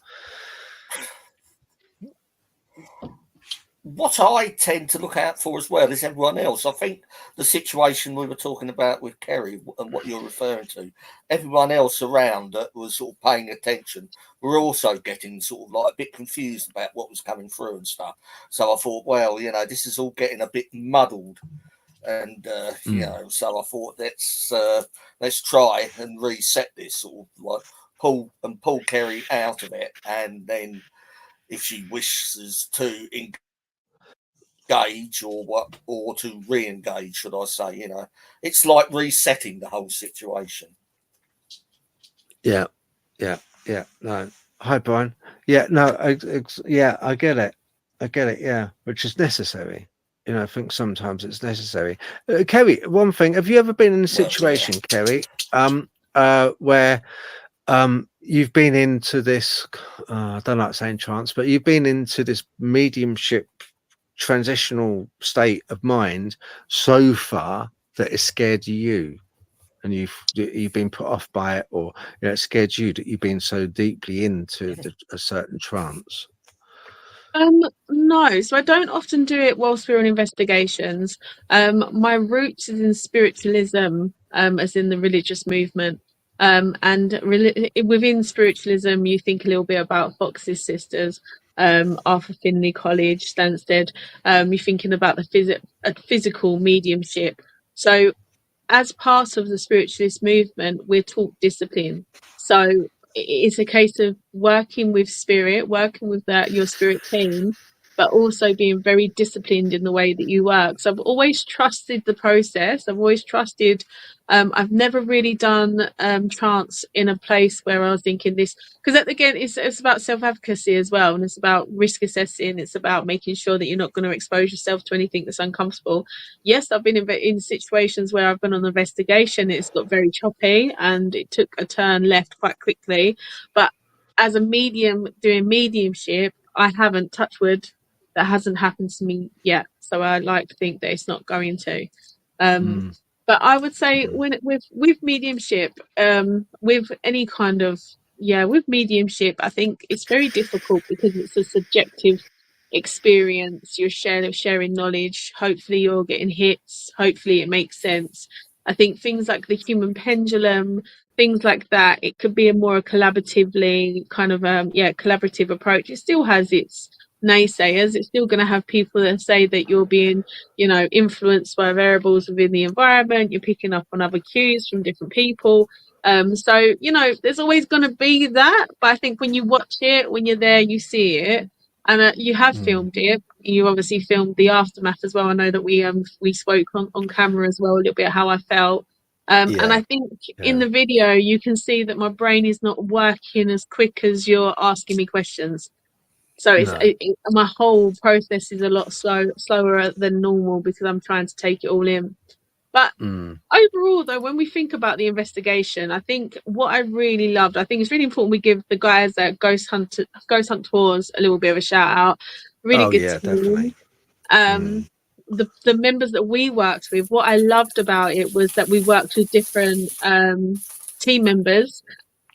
What I tend to look out for as well is everyone else. I think the situation we were talking about with Kerry and what you're referring to, everyone else around that was sort of paying attention were also getting sort of like a bit confused about what was coming through and stuff. So I thought, well, this is all getting a bit muddled. And so I thought let's try and reset this, sort of like pull Kerry out of it, and then if she wishes to engage or to re-engage, should I say, it's like resetting the whole situation. Yeah. No, hi Brian. Yeah, no, I get it. Yeah, which is necessary. I think sometimes it's necessary. Kerry, one thing: have you ever been in a situation, Kerry, where you've been into this? I don't like saying trance, but you've been into this mediumship transitional state of mind so far that it scared you, and you've been put off by it, or it scared you that you've been so deeply into a certain trance? No, so I don't often do it whilst we're on investigations. My roots is in spiritualism, as in the religious movement. And within spiritualism, you think a little bit about Fox's sisters, Arthur Finley College, Stansted. You're thinking about the physical mediumship. So as part of the spiritualist movement, we're taught discipline. So it's a case of working with spirit, working with your spirit team, but also being very disciplined in the way that you work. So I've always trusted the process. I've always trusted. I've never really done trance in a place where I was thinking this, because again, it's about self-advocacy as well, and it's about risk assessing. It's about making sure that you're not going to expose yourself to anything that's uncomfortable. Yes, I've been in situations where I've been on an investigation, it's got very choppy and it took a turn left quite quickly. But as a medium doing mediumship, I haven't, touched wood, that hasn't happened to me yet. So I like to think that it's not going to. But I would say with mediumship, with any kind of, with mediumship, I think it's very difficult because it's a subjective experience. You're sharing knowledge. Hopefully you're getting hits. Hopefully it makes sense. I think things like the human pendulum, things like that, it could be a more collaborative approach. It still has its naysayers. It's still going to have people that say that you're being influenced by variables within the environment. You're picking up on other cues from different people. So there's always going to be that. But I think when you watch it, when you're there, you see it. And you have filmed it. You obviously filmed the aftermath as well. I know that we spoke on camera as well a little bit how I felt. And I think in the video you can see that my brain is not working as quick as you're asking me questions. So my whole process is a lot slower than normal because I'm trying to take it all in. But overall, though, when we think about the investigation, I think what I really loved, I think it's really important we give the guys at Ghost Hunt Tours a little bit of a shout out. Really good team. Definitely. The members that we worked with, what I loved about it was that we worked with different team members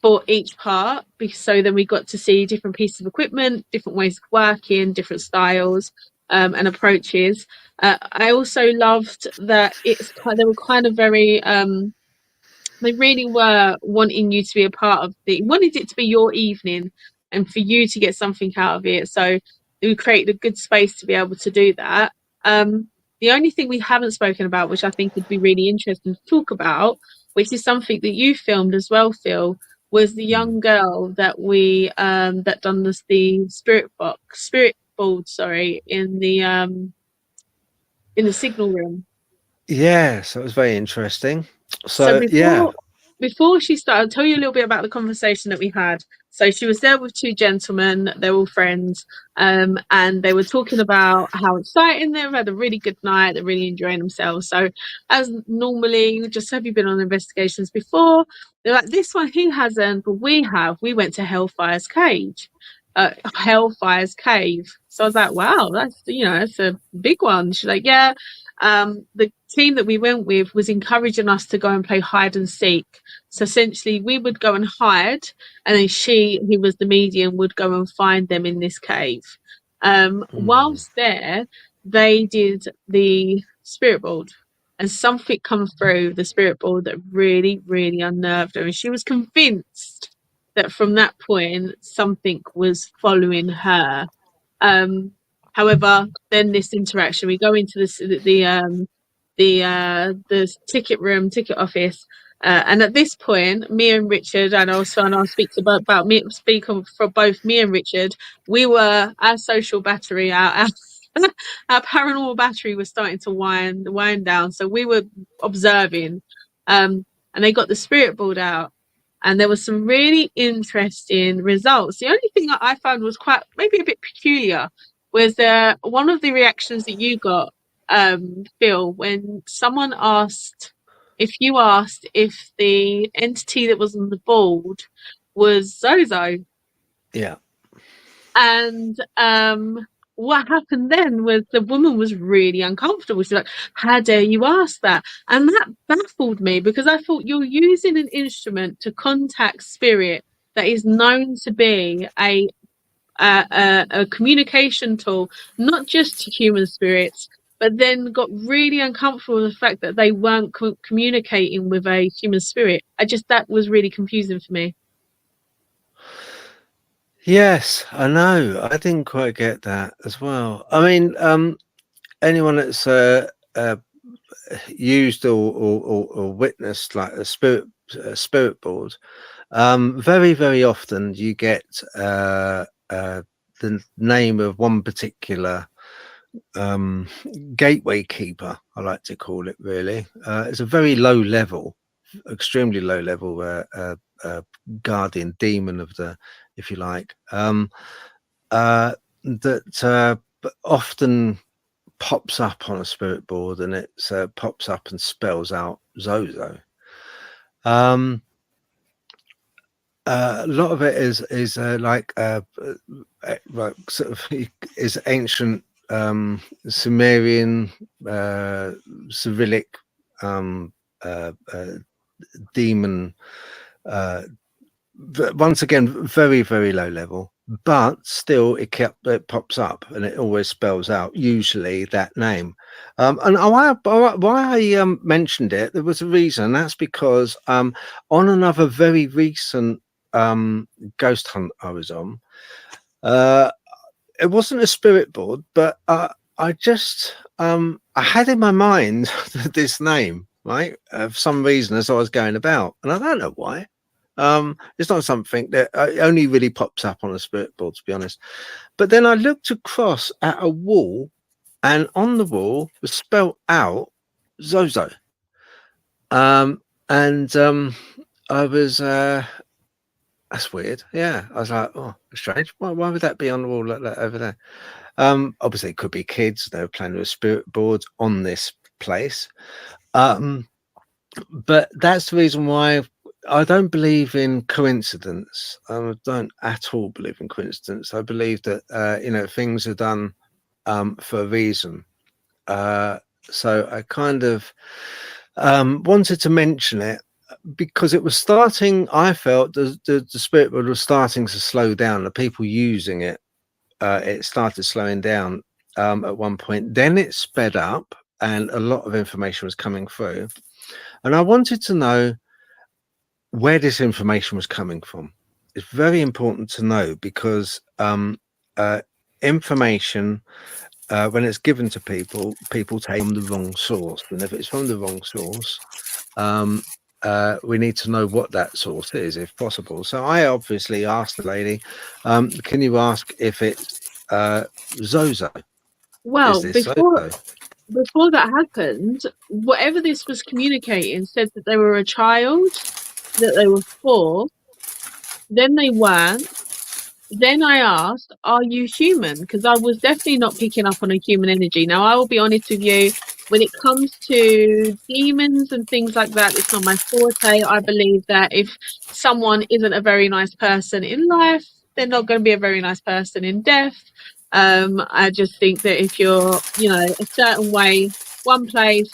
for each part, so then we got to see different pieces of equipment, different ways of working, different styles. and approaches. I also loved that they were kind of very they really were wanting you to be a part of wanted it to be your evening and for you to get something out of it. So we created a good space to be able to do that. The only thing we haven't spoken about, which I think would be really interesting to talk about, which is something that you filmed as well, Phil, was the young girl that we that done the spirit board, sorry, in the signal room. Yes, that was very interesting. So So yeah. before she started, I'll tell you a little bit about the conversation that we had. So she was there with two gentlemen, they're all friends, and they were talking about how exciting they've had a really good night, they're really enjoying themselves. So as normally, just have you been on investigations before? They're like, this one who hasn't, but we have. We went to Hellfire's Cage. Hellfire's Cave. So I was like, wow, that's it's a big one. She's like, yeah. The team that we went with was encouraging us to go and play hide and seek. So essentially, we would go and hide, and then she, who was the medium, would go and find them in this cave. Whilst there, they did the spirit board, and something come through the spirit board that really, really unnerved her, and she was convinced that from that point something was following her. However, then this interaction, we go into the ticket office, and at this point, me and Richard, and I'll speak about me, speak for both me and Richard. Our social battery, our paranormal battery was starting to wind down, so we were observing, and they got the spirit board out. And there was some really interesting results. The only thing that I found was maybe a bit peculiar was one of the reactions that you got, Phil, when someone asked if the entity that was on the board was Zozo. Yeah. And what happened then was the woman was really uncomfortable. She's like, how dare you ask that? And that baffled me, because I thought, you're using an instrument to contact spirit that is known to be a communication tool, not just to human spirits, but then got really uncomfortable with the fact that they weren't communicating with a human spirit. That was really confusing for me. Yes, I know. I didn't quite get that as well. I mean, anyone that's used or witnessed like a spirit board, very, very often you get the name of one particular gateway keeper, I like to call it. Really, it's a very low level, extremely low level guardian demon of the, if you like, that often pops up on a spirit board, and it pops up and spells out Zozo. A lot of it is like sort of is ancient Sumerian, Cyrillic demon. Once again, very, very low level, but still it pops up, and it always spells out usually that name. And why I mentioned it, there was a reason. That's because on another very recent ghost hunt I was on, it wasn't a spirit board, but I just I had in my mind this name, right, for some reason, as I was going about, and I don't know why. It's not something that only really pops up on a spirit board, to be honest. But then I looked across at a wall, and on the wall was spelled out Zozo. I was that's weird. Yeah, I was like, oh, strange. Why would that be on the wall like that over there? Obviously it could be kids. They were playing with spirit boards on this place. But that's the reason why I don't believe in coincidence. I don't at all believe in coincidence. I believe that things are done for a reason. So I kind of wanted to mention it because it was starting. I felt the spirit world was starting to slow down. The people using it, it started slowing down. at one point. Then it sped up, and a lot of information was coming through. And I wanted to know where this information was coming from. It's very important to know, because information, when it's given to people take from the wrong source. And if it's from the wrong source, we need to know what that source is, if possible. So I obviously asked the lady, can you ask if it's Zozo? Well, Is this before Zozo? before that happened, whatever this was communicating said that they were a child, that they were 4, then they weren't. Then I asked, are you human? Because I was definitely not picking up on a human energy. Now, I will be honest with you, when it comes to demons and things like that, it's not my forte. I believe that if someone isn't a very nice person in life, they're not going to be a very nice person in death. I just think that if you're, a certain way, one place,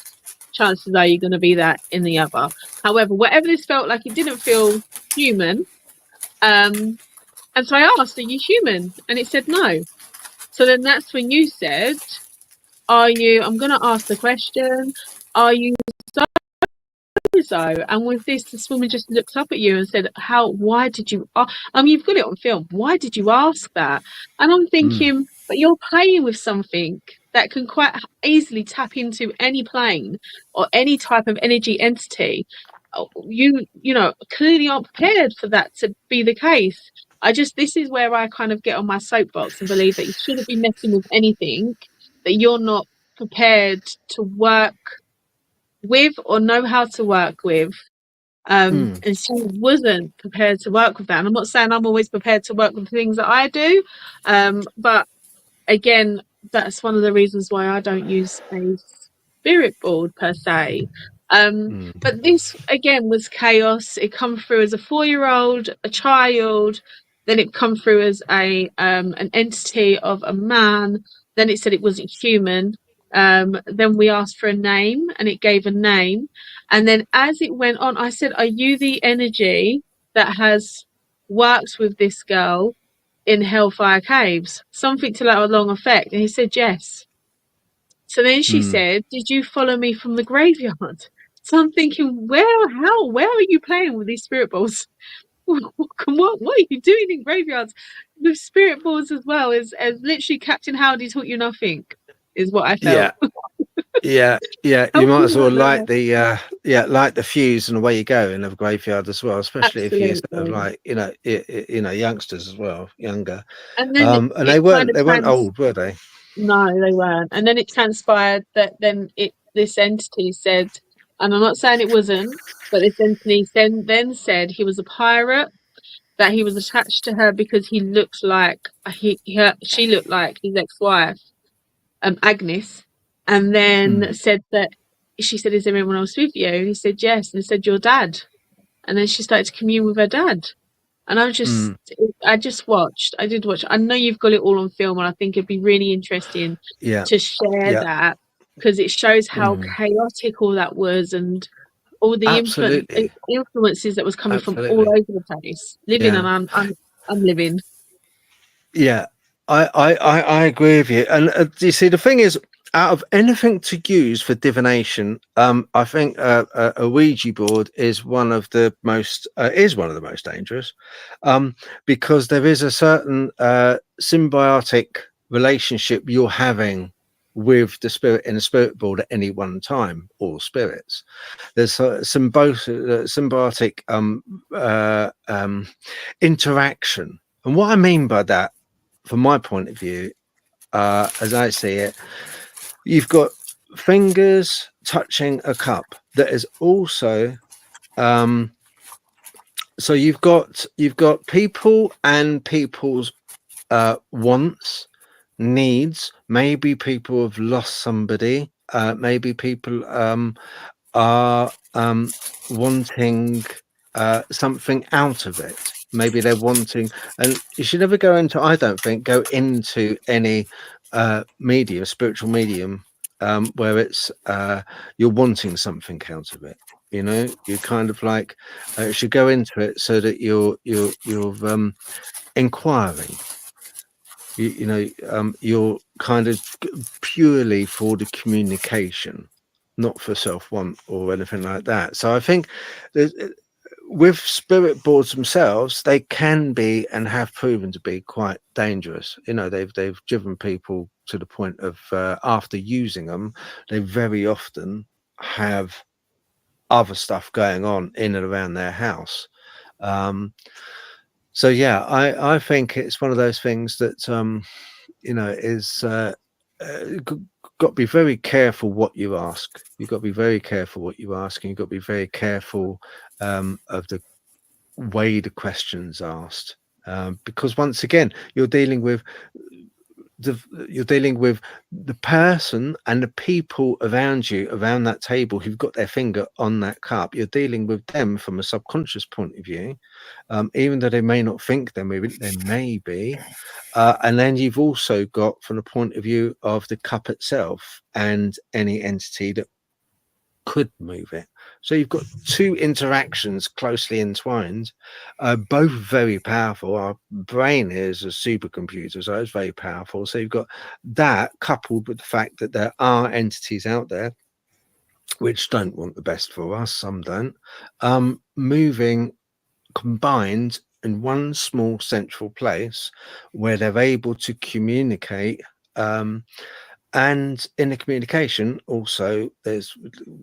chances are you're going to be that in the other. However, whatever this felt like, it didn't feel human. And so I asked, are you human? And it said no. So then that's when you said, I'm going to ask the question, are you so? And with this woman just looked up at you and said, why did you, you've got it on film. Why did you ask that? And I'm thinking, but you're playing with something that can quite easily tap into any plane or any type of energy entity. You clearly aren't prepared for that to be the case. This is where I kind of get on my soapbox and believe that you shouldn't be messing with anything that you're not prepared to work with or know how to work with. And she wasn't prepared to work with that. And I'm not saying I'm always prepared to work with the things that I do. But again, that's one of the reasons why I don't use a spirit board per se. But this again was chaos. It come through as a 4-year-old, a child, then it come through as an entity of a man, then it said it wasn't human. Then we asked for a name and it gave a name. And then as it went on, I said, are you the energy that has worked with this girl in Hellfire Caves? Something to that long effect. And he said, yes. So then she said, did you follow me from the graveyard? So I'm thinking, where are you playing with these spirit balls? What are you doing in graveyards with spirit balls as well? As literally Captain Howdy taught you nothing, is what I felt. Yeah. You might as well light the fuse and away you go in a graveyard as well, especially if you're sort of like youngsters as well, younger. And then they weren't old, were they? No, they weren't. And then it transpired that this entity said, and I'm not saying it wasn't, but this entity then said he was a pirate, that he was attached to her because he looked like she looked like his ex-wife, Agnes, and then said that she said, "Is there anyone else with you?" And he said, "Yes," and he said, "Your dad." And then she started to commune with her dad. And I did watch. I know you've got it all on film, and I think it'd be really interesting to share that, because it shows how chaotic all that was and all the influences that was coming from all over the place. And I'm living. Yeah, I agree with you. And you see, the thing is, out of anything to use for divination, I think a Ouija board is one of the most dangerous, because there is a certain symbiotic relationship you're having with the spirit in a spirit board at any one time, or spirits. There's some symbiotic interaction. And what I mean by that, from my point of view, as I see it, you've got fingers touching a cup that is also so you've got people and people's wants, needs. Maybe people have lost somebody, maybe people are wanting something out of it. Maybe they're wanting, and you should never go into any spiritual medium where it's you're wanting something out of it. You kind of like should go into it so that you're inquiring. you know, you're kind of purely for the communication, not for self-want or anything like that. So I think that with spirit boards themselves, they can be and have proven to be quite dangerous. You know, they've driven people to the point of after using them, they very often have other stuff going on in and around their house. So yeah, I think it's one of those things that you know is got to be very careful what you ask. You've got to be very careful what you ask, and you've got to be very careful of the way the questions asked, because once again, you're dealing with the person and the people around you, around that table, who've got their finger on that cup. You're dealing with them from a subconscious point of view, even though they may not think they're moving, they may be. And then you've also got from the point of view of the cup itself and any entity that could move it. So you've got two interactions closely entwined, both very powerful. Our brain is a supercomputer, so it's very powerful. So you've got that coupled with the fact that there are entities out there which don't want the best for us, some don't, moving combined in one small central place where they're able to communicate. And in the communication, also, there's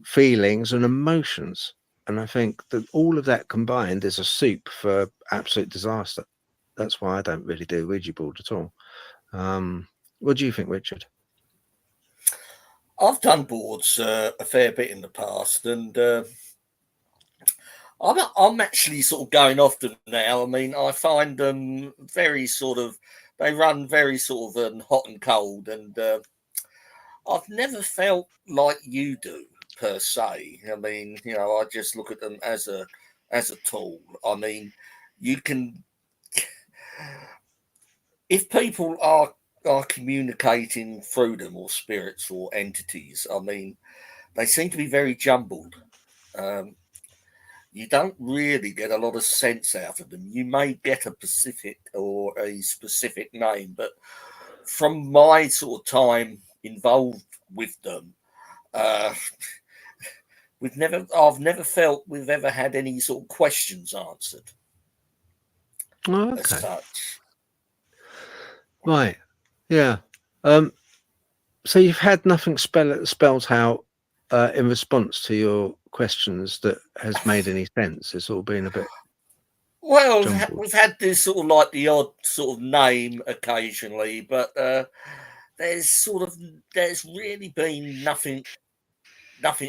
feelings and emotions. And I think that all of that combined is a soup for absolute disaster. That's why I don't really do Ouija board at all. What do you think, Richard? I've done boards a fair bit in the past, and I'm actually sort of going off them now. I mean, I find them very sort of, they run very sort of hot and cold, and I've never felt like you do per se. I mean, you know, I just look at them as a tool. I mean, you can, if people are communicating through them, or spirits or entities, I mean, they seem to be very jumbled. You don't really get a lot of sense out of them. You may get a specific name, but from my sort of time involved with them, I've never felt we've ever had any sort of questions answered Oh, as okay. such. Right. Yeah. So you've had nothing spelled out in response to your questions that has made any sense. It's all been a bit Well, jumbled. we've had this sort of like the odd sort of name occasionally, but there's really been nothing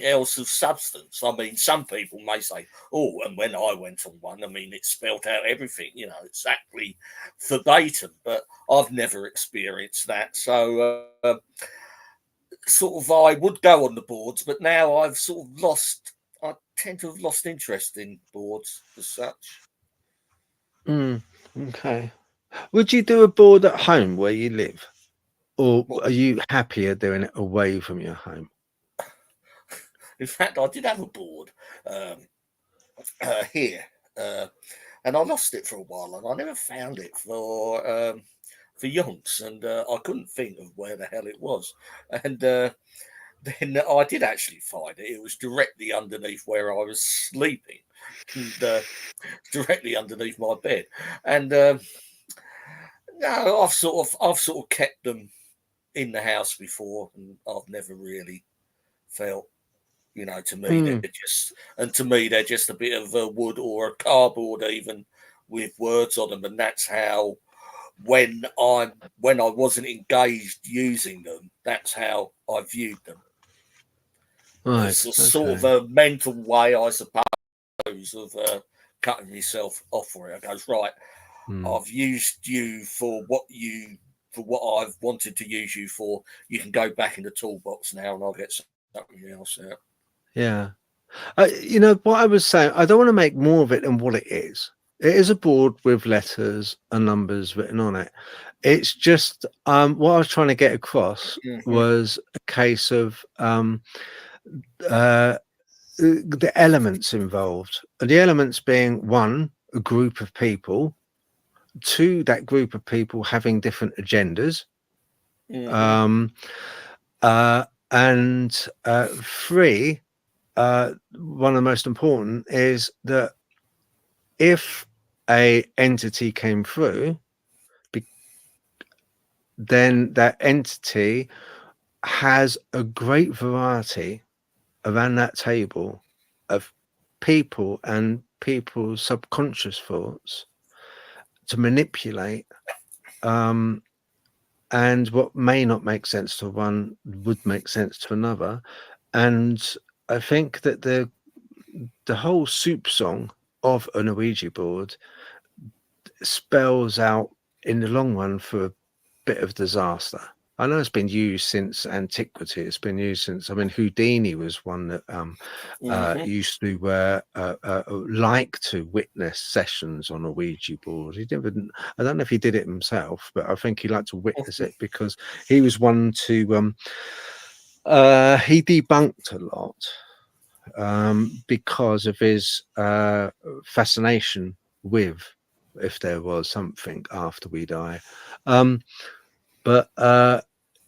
else of substance. I mean, some people may say, "Oh, and when I went on one, I mean, it spelt out everything, you know, exactly verbatim." But I've never experienced that, so sort of I would go on the boards, but now I've sort of lost. I tend to have lost interest in boards as such. Okay. Would you do a board at home where you live, or Well, are you happier doing it away from your home? in fact, I did have a board here, and I lost it for a while, and I never found it for yonks, and I couldn't think of where the hell it was, and then I did actually find it. It was directly underneath where I was sleeping, and directly underneath my bed, and no, I've sort of kept them in the house before, and I've never really felt, you know, to me they're Mm, just a bit of a wood or a cardboard, even with words on them, and that's how when I wasn't engaged using them, that's how I viewed them, right. as a sort of Okay. a mental way, I suppose, of cutting myself off for it. I goes, right, Mm, I've used you for what I've wanted to use you for. You can go back in the toolbox now, and I'll get something else out. yeah. You know what I was saying? I don't want to make more of it than what it is. It is a board with letters and numbers written on it. It's just what I was trying to get across Mhm. was a case of uh, the elements involved. And the elements being one, a group of people, to that group of people having different agendas. Mhm. And three, one of the most important is that if a entity came through, then that entity has a great variety around that table of people and people's subconscious thoughts to manipulate, and what may not make sense to one would make sense to another. And I think that the whole soup song of an Ouija board spells out in the long run for a bit of disaster. I know it's been used since antiquity. It's been used since, I mean, Houdini was one that Mhm. used to like to witness sessions on a Ouija board. He never, I don't know if he did it himself, but I think he liked to witness it because he was one to, he debunked a lot because of his fascination with if there was something after we die. But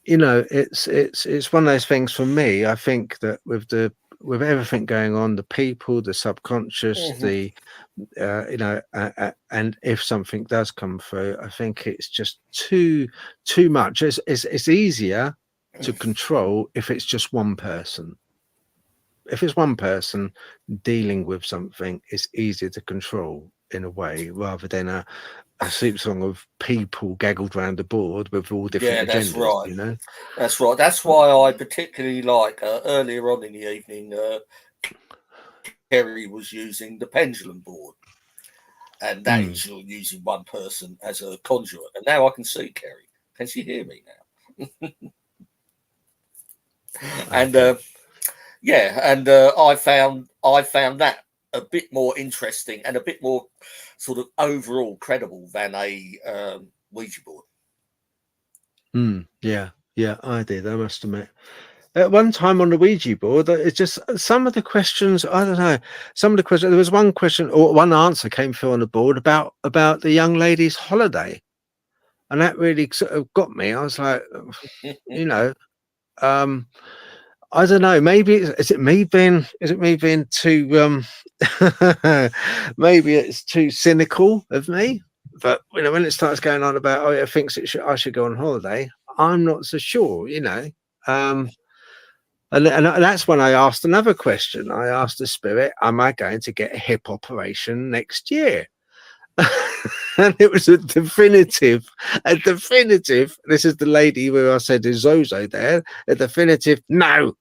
you know, it's one of those things for me. I think that with everything going on, the people, the subconscious, Mhm. the you know, and if something does come through, I think it's just too much. It's easier to control if it's just one person. If it's one person dealing with something, it's easier to control in a way rather than a soup song of people gaggled round the board with all different Yeah, that's agendas, right. you know? That's right. That's why I particularly like earlier on in the evening, Kerry was using the pendulum board, and that Mm, is you're using one person as a conduit. And now I can see Kerry. Can she hear me now? And okay. yeah, and I found that a bit more interesting and a bit more sort of overall credible than a Ouija board. Yeah, yeah, I did, I must admit. At one time on the Ouija board, it's just some of the questions, I don't know, some of the questions, there was one question or one answer came through on the board about the young lady's holiday. And that really sort of got me. I was like, you know, I don't know. Maybe is it me being too maybe it's too cynical of me. But you know, when it starts going on about it thinks I should go on holiday, I'm not so sure. You know, um, and that's when I asked another question. I asked the spirit, "Am I going to get a hip operation next year?" And it was a definitive. This is the lady where I said, "Is Zozo there?" A definitive no.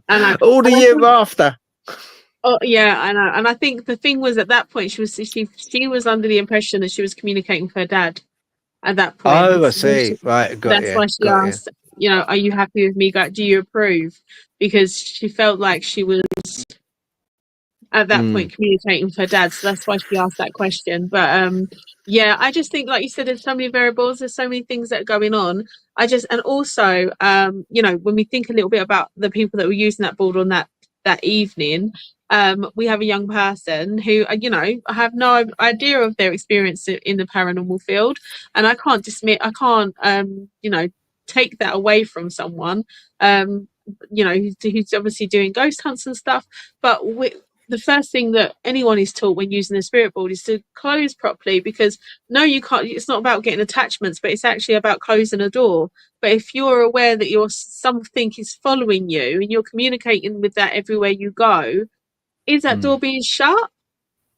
And All the I year think, after. oh yeah, I know. And I think the thing was at that point she was under the impression that she was communicating with her dad at that Oh, point. I see. Right, got That's you, why she got you. asked, you know, are you happy with me? Do you approve? Because she felt like she was at that Mm, point communicating with her dad. So that's why she asked that question. But yeah, I just think, like you said, there's so many variables, there's so many things that are going on. And also, you know, when we think a little bit about the people that were using that board on that evening, we have a young person who, you know, I have no idea of their experience in the paranormal field, and I can't, you know, take that away from someone, you know, who's obviously doing ghost hunts and stuff. But the first thing that anyone is taught when using a spirit board is to close properly, because no, you can't, it's not about getting attachments, but it's actually about closing a door. But if you're aware that something is following you and you're communicating with that everywhere you go, is that mm, door being shut?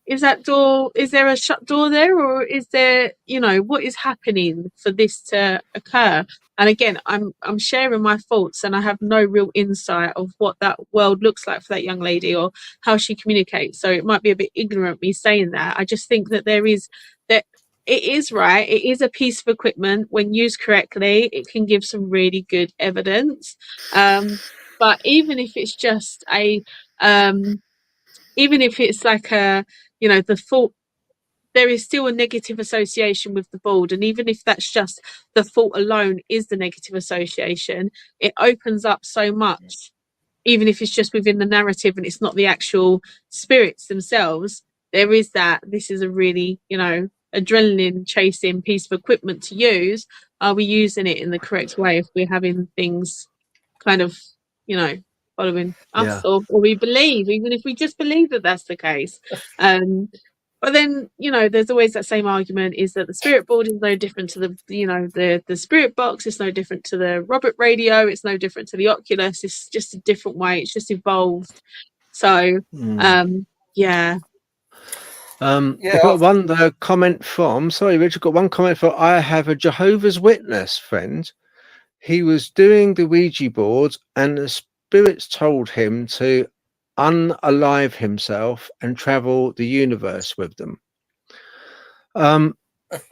Is there a shut door there, or is there, you know, what is happening for this to occur? And again, I'm sharing my thoughts, and I have no real insight of what that world looks like for that young lady or how she communicates. So it might be a bit ignorant me saying that. I just think that that it is right. It is a piece of equipment. When used correctly, it can give some really good evidence. But um, even if it's like a, you know, the thought, there is still a negative association with the board. And even if that's just the thought alone is the negative association, it opens up so much, even if it's just within the narrative and it's not the actual spirits themselves. there is that this is a really, you know, adrenaline chasing piece of equipment to use. Are we using it in the correct way if we're having things kind of, you know, following us, Yeah. or we believe, even if we just believe that that's the case. But then, you know, there's always that same argument, is that the spirit board is no different to the, you know, the spirit box. It's no different to the Robert radio. It's no different to the Oculus. It's just a different way. It's just evolved. So, yeah. I've got one comment from, sorry, Richard, got one comment for, I have a Jehovah's Witness friend. He was doing the Ouija board and the spirits told him to unalive himself and travel the universe with them. I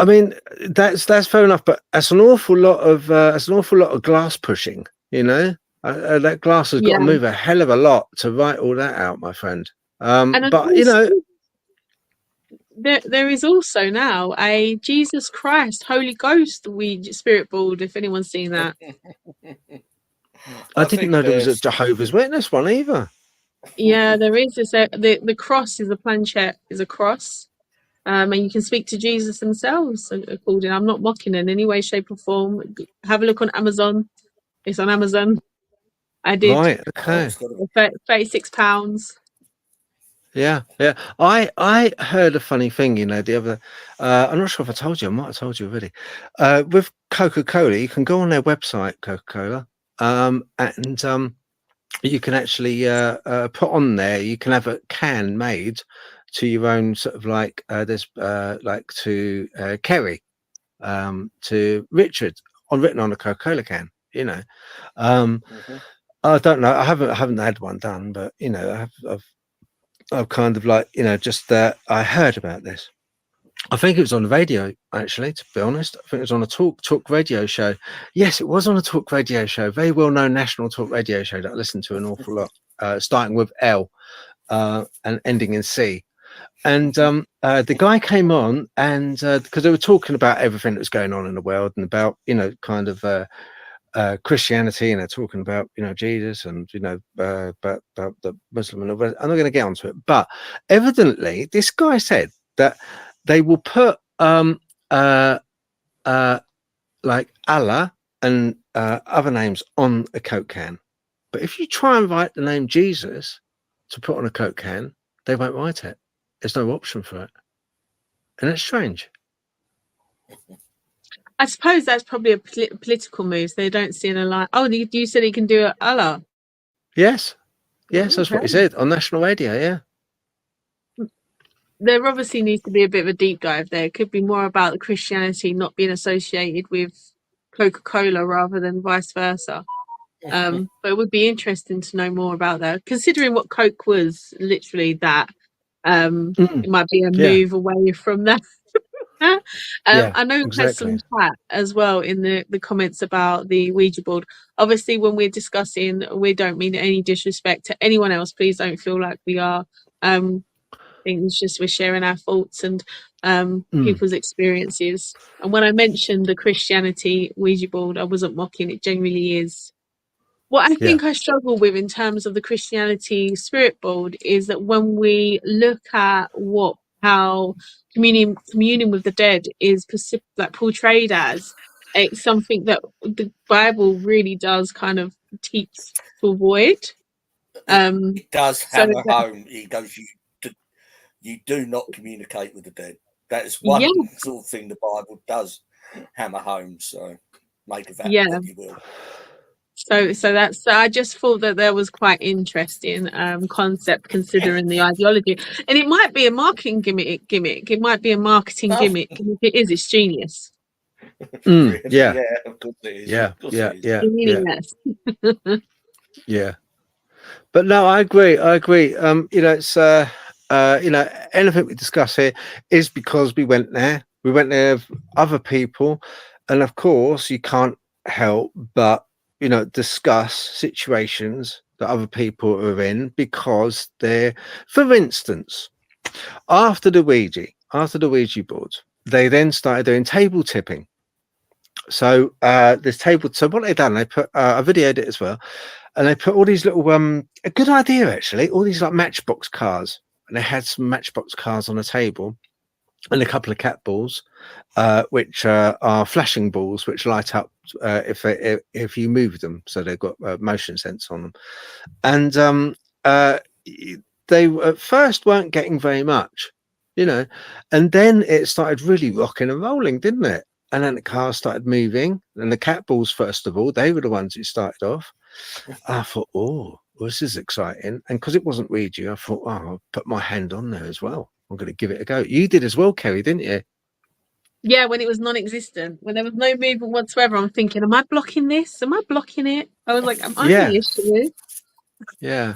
mean, that's fair enough, but that's an awful lot of glass pushing, you know. That glass has got to move a hell of a lot to write all that out, my friend. And but you know, there is also now a Jesus Christ Holy Ghost Ouija spirit board, if anyone's seen that. I didn't know there was a Jehovah's Witness one either. Yeah, there is. The cross is a planchette, is a cross. And you can speak to Jesus themselves according. I'm not mocking in any way, shape, or form. Have a look on Amazon. It's on Amazon. I did. Right, okay. £36. Yeah. I heard a funny thing, you know, the other. I'm not sure if I told you. I might have told you already. With Coca-Cola, you can go on their website, Coca-Cola, and you can actually put on there. You can have a can made to your own sort of like. There's like to Kerry, to Richard, written on a Coca-Cola can. You know, I don't know. I haven't had one done, but you know, I've kind of like, you know, just I heard about this. I think it was on the radio, actually, to be honest. I think it was on a talk radio show. Yes, it was on a talk radio show, very well known national talk radio show that I listened to an awful lot, starting with L and ending in C. And the guy came on, and because they were talking about everything that was going on in the world and about, you know, kind of Christianity, and they're talking about, you know, Jesus and, you know, about the Muslim and all that. I'm not going to get onto it, but evidently this guy said that they will put like Allah and other names on a Coke can, but if you try and write the name Jesus to put on a Coke can, they won't write it. There's no option for it, and it's strange. I suppose that's probably a political move. They don't see an line. Oh, you said he can do it, Allah. Yes, that's what he said on national radio. Yeah. There obviously needs to be a bit of a deep dive there. It could be more about the Christianity not being associated with Coca-Cola rather than vice versa. But it would be interesting to know more about that, considering what Coke was literally that. It might be a move away from that. I know we've had some chat as well in the comments about the Ouija board. Obviously, when we're discussing, we don't mean any disrespect to anyone else. Please don't feel like we are. I think it's just we're sharing our thoughts and people's experiences. And when I mentioned the Christianity Ouija board, I wasn't mocking. It genuinely is. What I think I struggle with in terms of the Christianity spirit board is that when we look at how communion with the dead is like portrayed as, it's something that the Bible really does kind of teach to avoid. It does hammer home. It goes, you do not communicate with the dead. That is one sort of thing the Bible does hammer home. So make of that what you will. So that's, I just thought that there was quite interesting concept considering the ideology, and it might be a marketing gimmick. It might be a marketing gimmick. If it is, it's genius. Yeah, of course it is. Yeah. But no, I agree. You know, it's you know, anything we discuss here is because we went there. We went there with other people, and of course, you can't help but, you know, discuss situations that other people are in, because they're, for instance, after the Ouija board, they then started doing table tipping. So this table, so what they've done, they put I videoed it as well, and they put all these little a good idea actually, all these like matchbox cars and they had some Matchbox cars on a table and a couple of cat balls, which are flashing balls which light up if you move them, so they've got motion sense on them. And they at first weren't getting very much, and then it started really rocking and rolling, didn't it? And then the cars started moving, and the cat balls, first of all, they were the ones who started off. I thought, oh, well, this is exciting. And because it wasn't Ouija, I thought, oh, I'll put my hand on there as well. I'm going to give it a go. You did as well, Kerry, didn't you? Yeah, when it was non-existent, when there was no movement whatsoever, I'm thinking, am I blocking this? Am I blocking it? I was like, am I the issue? Yeah.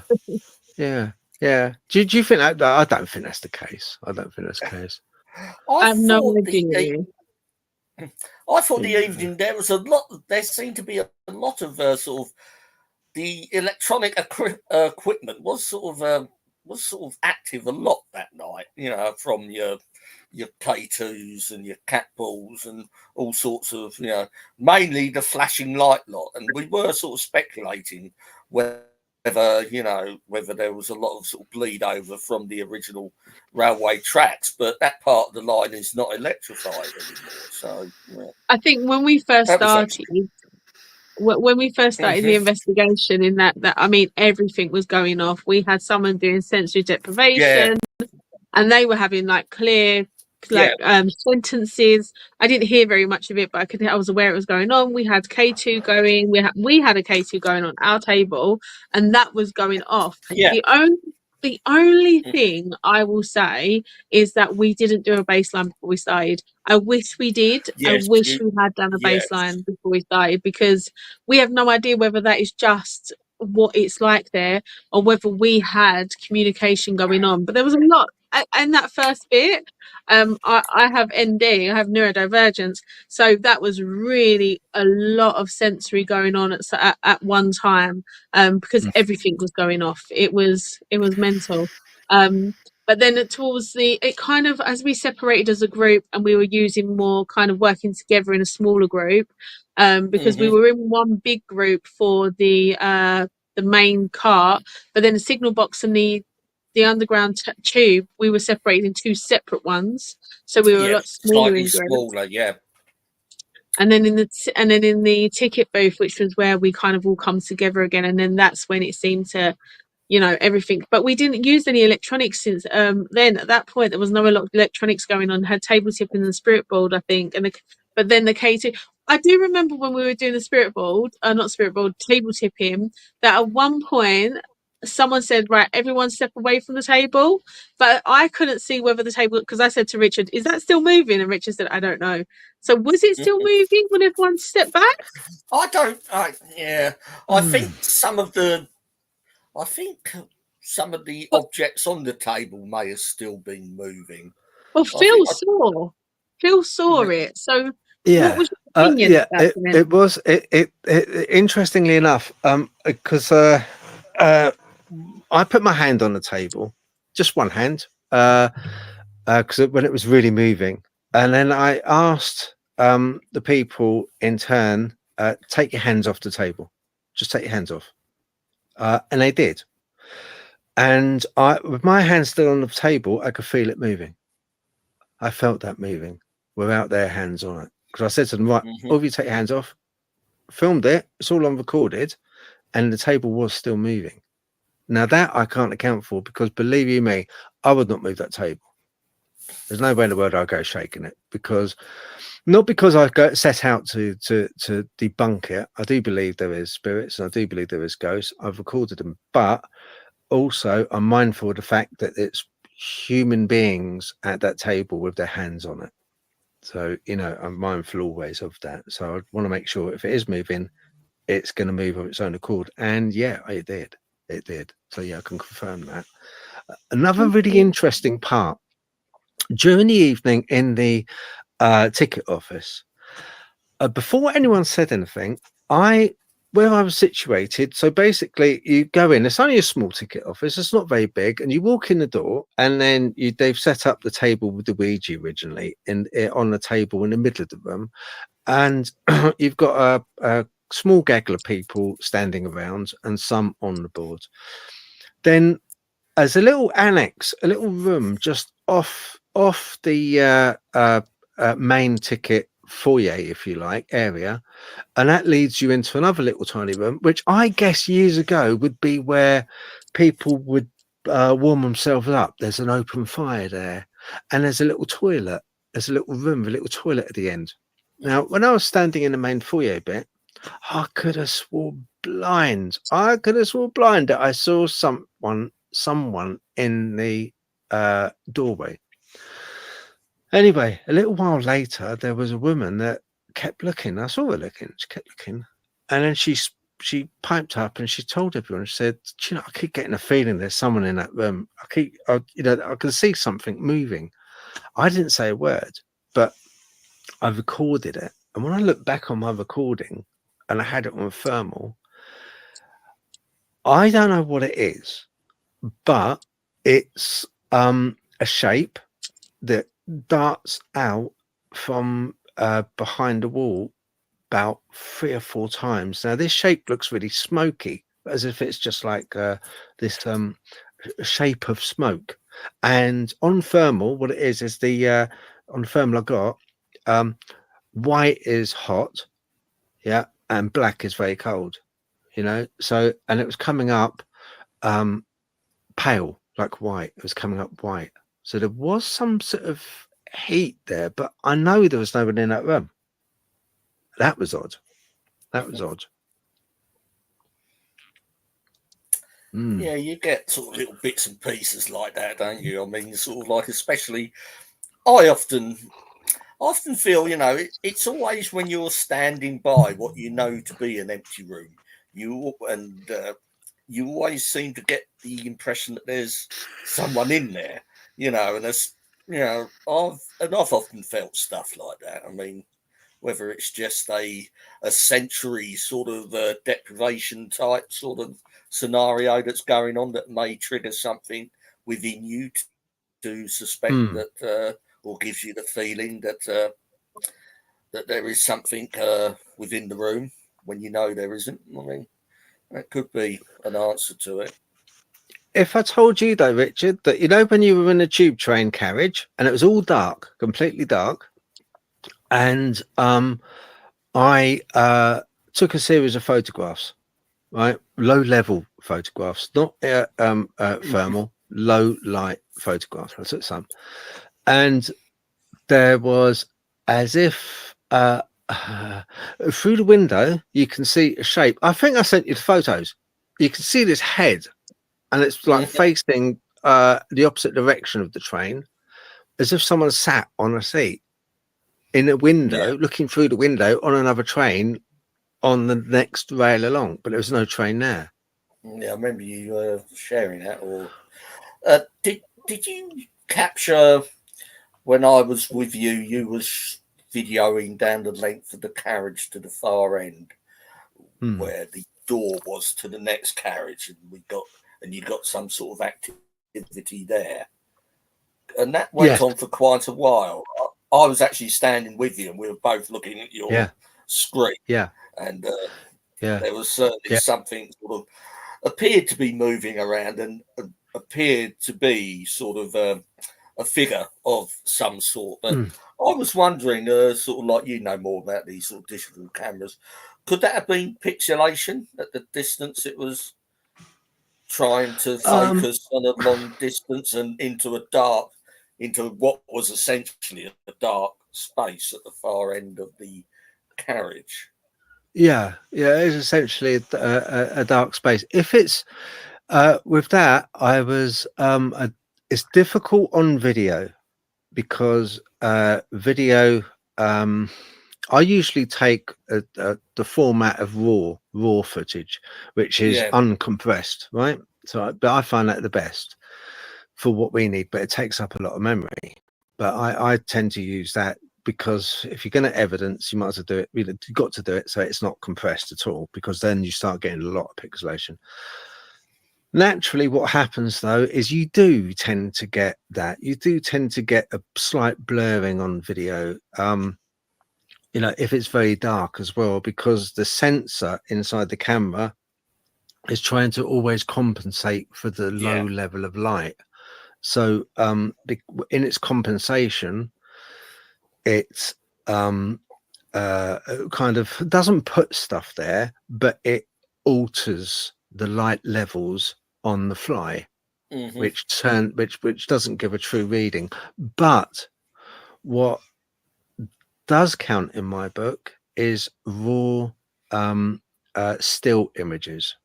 Do you think that? I don't think that's the case. I don't think that's the case. I have no idea. I thought the evening there was a lot. There seemed to be a lot of sort of the electronic equipment was sort of active a lot that night. From your K2s and your cat balls and all sorts of mainly the flashing light lot. And we were sort of speculating whether there was a lot of sort of bleed over from the original railway tracks, but that part of the line is not electrified anymore. So I think when we first started, the investigation in that I mean, everything was going off. We had someone doing sensory deprivation, and they were having clear sentences. I didn't hear very much of it, but I was aware it was going on. We had K2 going. We had a K2 going on our table, and that was going off. Yeah. The only thing I will say is that we didn't do a baseline before we started. I wish we did. Yes, I wish we had done a baseline before we started, because we have no idea whether that is just what it's like there or whether we had communication going on. But there was a lot in that first bit. I have ND, I have neurodivergence, so that was really a lot of sensory going on at one time, because everything was going off. It was mental. But then towards it kind of, as we separated as a group and we were using more kind of working together in a smaller group, because we were in one big group for the main cart, but then the signal box and the underground tube, we were separated in two separate ones, so we were a lot smaller in groups. And then in the ticket booth, which was where we kind of all come together again, and then that's when it seemed to, everything. But we didn't use any electronics since then. At that point, there was no electronics going on. Had table tipping and spirit board, I think, but then the K2. I do remember when we were doing the table tipping, that at one point someone said, right, everyone step away from the table, but I couldn't see whether the table, because I said to Richard, is that still moving? And Richard said, I don't know. So was it still moving when everyone stepped back? I think some of the objects on the table may have still been moving. Well, Phil saw it. So what was your opinion? It was interestingly enough, because I put my hand on the table, just one hand, because when it was really moving, and then I asked the people in turn, take your hands off the table, just take your hands off, and they did. And with my hand still on the table, I could feel it moving. I felt that moving without their hands on it, because I said to them, right, all of you take your hands off, filmed it, it's all on recorded, and the table was still moving. Now that I can't account for, because believe you me, I would not move that table. There's no way in the world I'd go shaking it, not because I set out to debunk it. I do believe there is spirits, and I do believe there is ghosts. I've recorded them, but also I'm mindful of the fact that it's human beings at that table with their hands on it. So, I'm mindful always of that. So I want to make sure if it is moving, it's going to move of its own accord. And yeah, it did. It did. So yeah, I can confirm that. Another really interesting part during the evening in the ticket office, before anyone said anything, where I was situated, so basically you go in, it's only a small ticket office, it's not very big, and you walk in the door, and then they've set up the table with the Ouija originally on the table in the middle of the room, and you've got a small gaggle of people standing around and some on the board. Then as a little annex, a little room just off the main ticket foyer, if you like, area, and that leads you into another little tiny room, which I guess years ago would be where people would warm themselves up. There's an open fire there, and there's a little toilet. There's a little room, a little toilet at the end. Now, when I was standing in the main foyer bit, I could have sworn blind. I could have sworn blind that I saw someone in the doorway. Anyway, a little while later, there was a woman that kept looking. I saw her looking. She kept looking, and then she piped up and she told everyone. She said, "Do you know, I keep getting a feeling there's someone in that room. I can see something moving." I didn't say a word, but I recorded it. And when I look back on my recording, and I had it on thermal, I don't know what it is, but it's a shape that darts out from behind the wall about 3 or 4 times. Now this shape looks really smoky, as if it's just like this shape of smoke. And on thermal, what it is the on thermal I got white is hot, yeah, and black is very cold, you know. So, and it was coming up pale, like white. It was coming up white. So there was some sort of heat there, but I know there was nobody in that room. That was odd. That was odd. Yeah, you get sort of little bits and pieces like that, don't you? I mean, sort of like, especially, I often feel, you know, it's always when you're standing by what you know to be an empty room, you always seem to get the impression that there's someone in there, you know, and that's, you know, I've often felt stuff like that. I mean, whether it's just a sensory sort of deprivation type sort of scenario that's going on that may trigger something within you to suspect that, or gives you the feeling that that there is something within the room when you know there isn't. I mean, that could be an answer to it. If I told you though, Richard, that, you know, when you were in a tube train carriage and it was all dark, completely dark, and I took a series of photographs, right? Low level photographs, not thermal, low light photographs. I took some, and there was, as if through the window you can see a shape. I think I sent you the photos. You can see this head, and it's like facing the opposite direction of the train, as if someone sat on a seat in a window, looking through the window on another train on the next rail along, but there was no train there. Yeah, I remember you sharing that. Or did you capture when I was with you? You was videoing down the length of the carriage to the far end, where the door was to the next carriage, and you got some sort of activity there, and that went on for quite a while. I was actually standing with you, and we were both looking at your screen. And there was certainly something sort of appeared to be moving around, and appeared to be sort of a figure of some sort. But I was wondering, sort of like, you know more about these sort of digital cameras, could that have been pixelation at the distance it was trying to focus on a long distance and into what was essentially a dark space at the far end of the carriage? Yeah, it's essentially a dark space. If it's with that, I was it's difficult on video because video, I usually take the format of raw footage, which is uncompressed, right? So, but I find that the best for what we need, but it takes up a lot of memory. But I tend to use that, because if you're going to evidence, you might as well do it. You've got to do it so it's not compressed at all, because then you start getting a lot of pixelation. Naturally, what happens though is you do tend to get that. You do tend to get a slight blurring on video, you know, if it's very dark as well, because the sensor inside the camera is trying to always compensate for the low level of light. So in its compensation, it's kind of doesn't put stuff there, but it alters the light levels on the fly, which doesn't give a true reading. But what does count in my book is raw still images.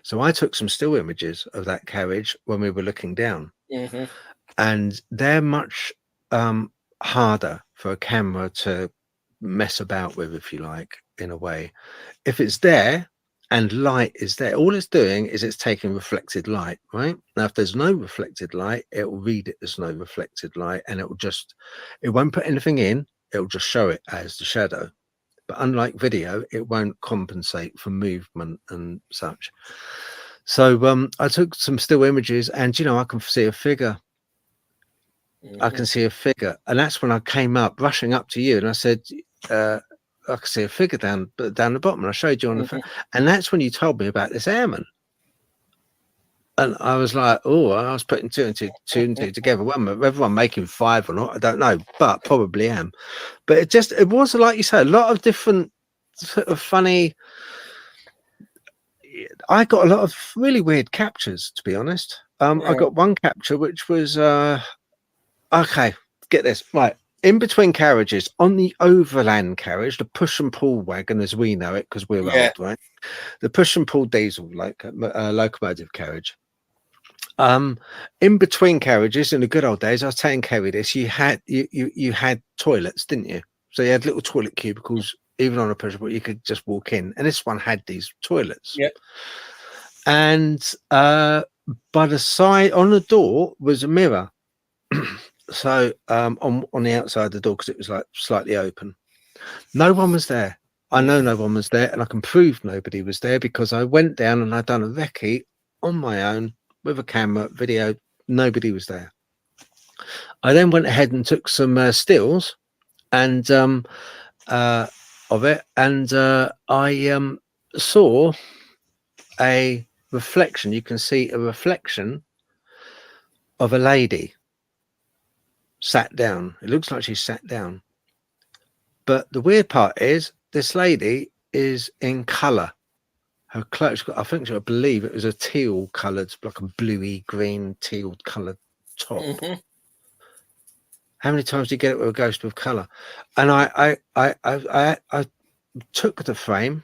So I took some still images of that carriage when we were looking down, and they're much harder for a camera to mess about with, if you like, in a way. If it's there and light is there, all it's doing is it's taking reflected light, right? Now, if there's no reflected light, it will read it as no reflected light, and it won't put anything in, it will just show it as the shadow. But unlike video, it won't compensate for movement and such. So I took some still images, and I can see a figure. I can see a figure, and that's when I came up, rushing up to you, and I said, I could see a figure down the bottom, and I showed you on the phone, and that's when you told me about this airman. And I was like, oh, I was putting two and two together. Whether I'm making five or not, I don't know, but probably am. But it was, like you said, a lot of different sort of funny. I got a lot of really weird captures, to be honest. I got one capture which was okay, get this right. In between carriages on the overland carriage, the push and pull wagon as we know it, because we're old, right? The push and pull diesel locomotive carriage. In between carriages in the good old days, I was taking care of this. You had toilets, didn't you? So you had little toilet cubicles, even on a push, but you could just walk in. And this one had these toilets. Yep. And by the side on the door was a mirror. So on the outside of the door, because it was like slightly open. No one was there. I know no one was there, and I can prove nobody was there because I went down and I'd done a recce on my own with a camera, video. Nobody was there. I then went ahead and took some stills and of it, and I saw a reflection. You can see a reflection of a lady sat down. It looks like she sat down. But the weird part is this lady is in colour. Her clothes, I believe it was a teal coloured, like a bluey green teal coloured top. How many times do you get it with a ghost with colour? And I took the frame,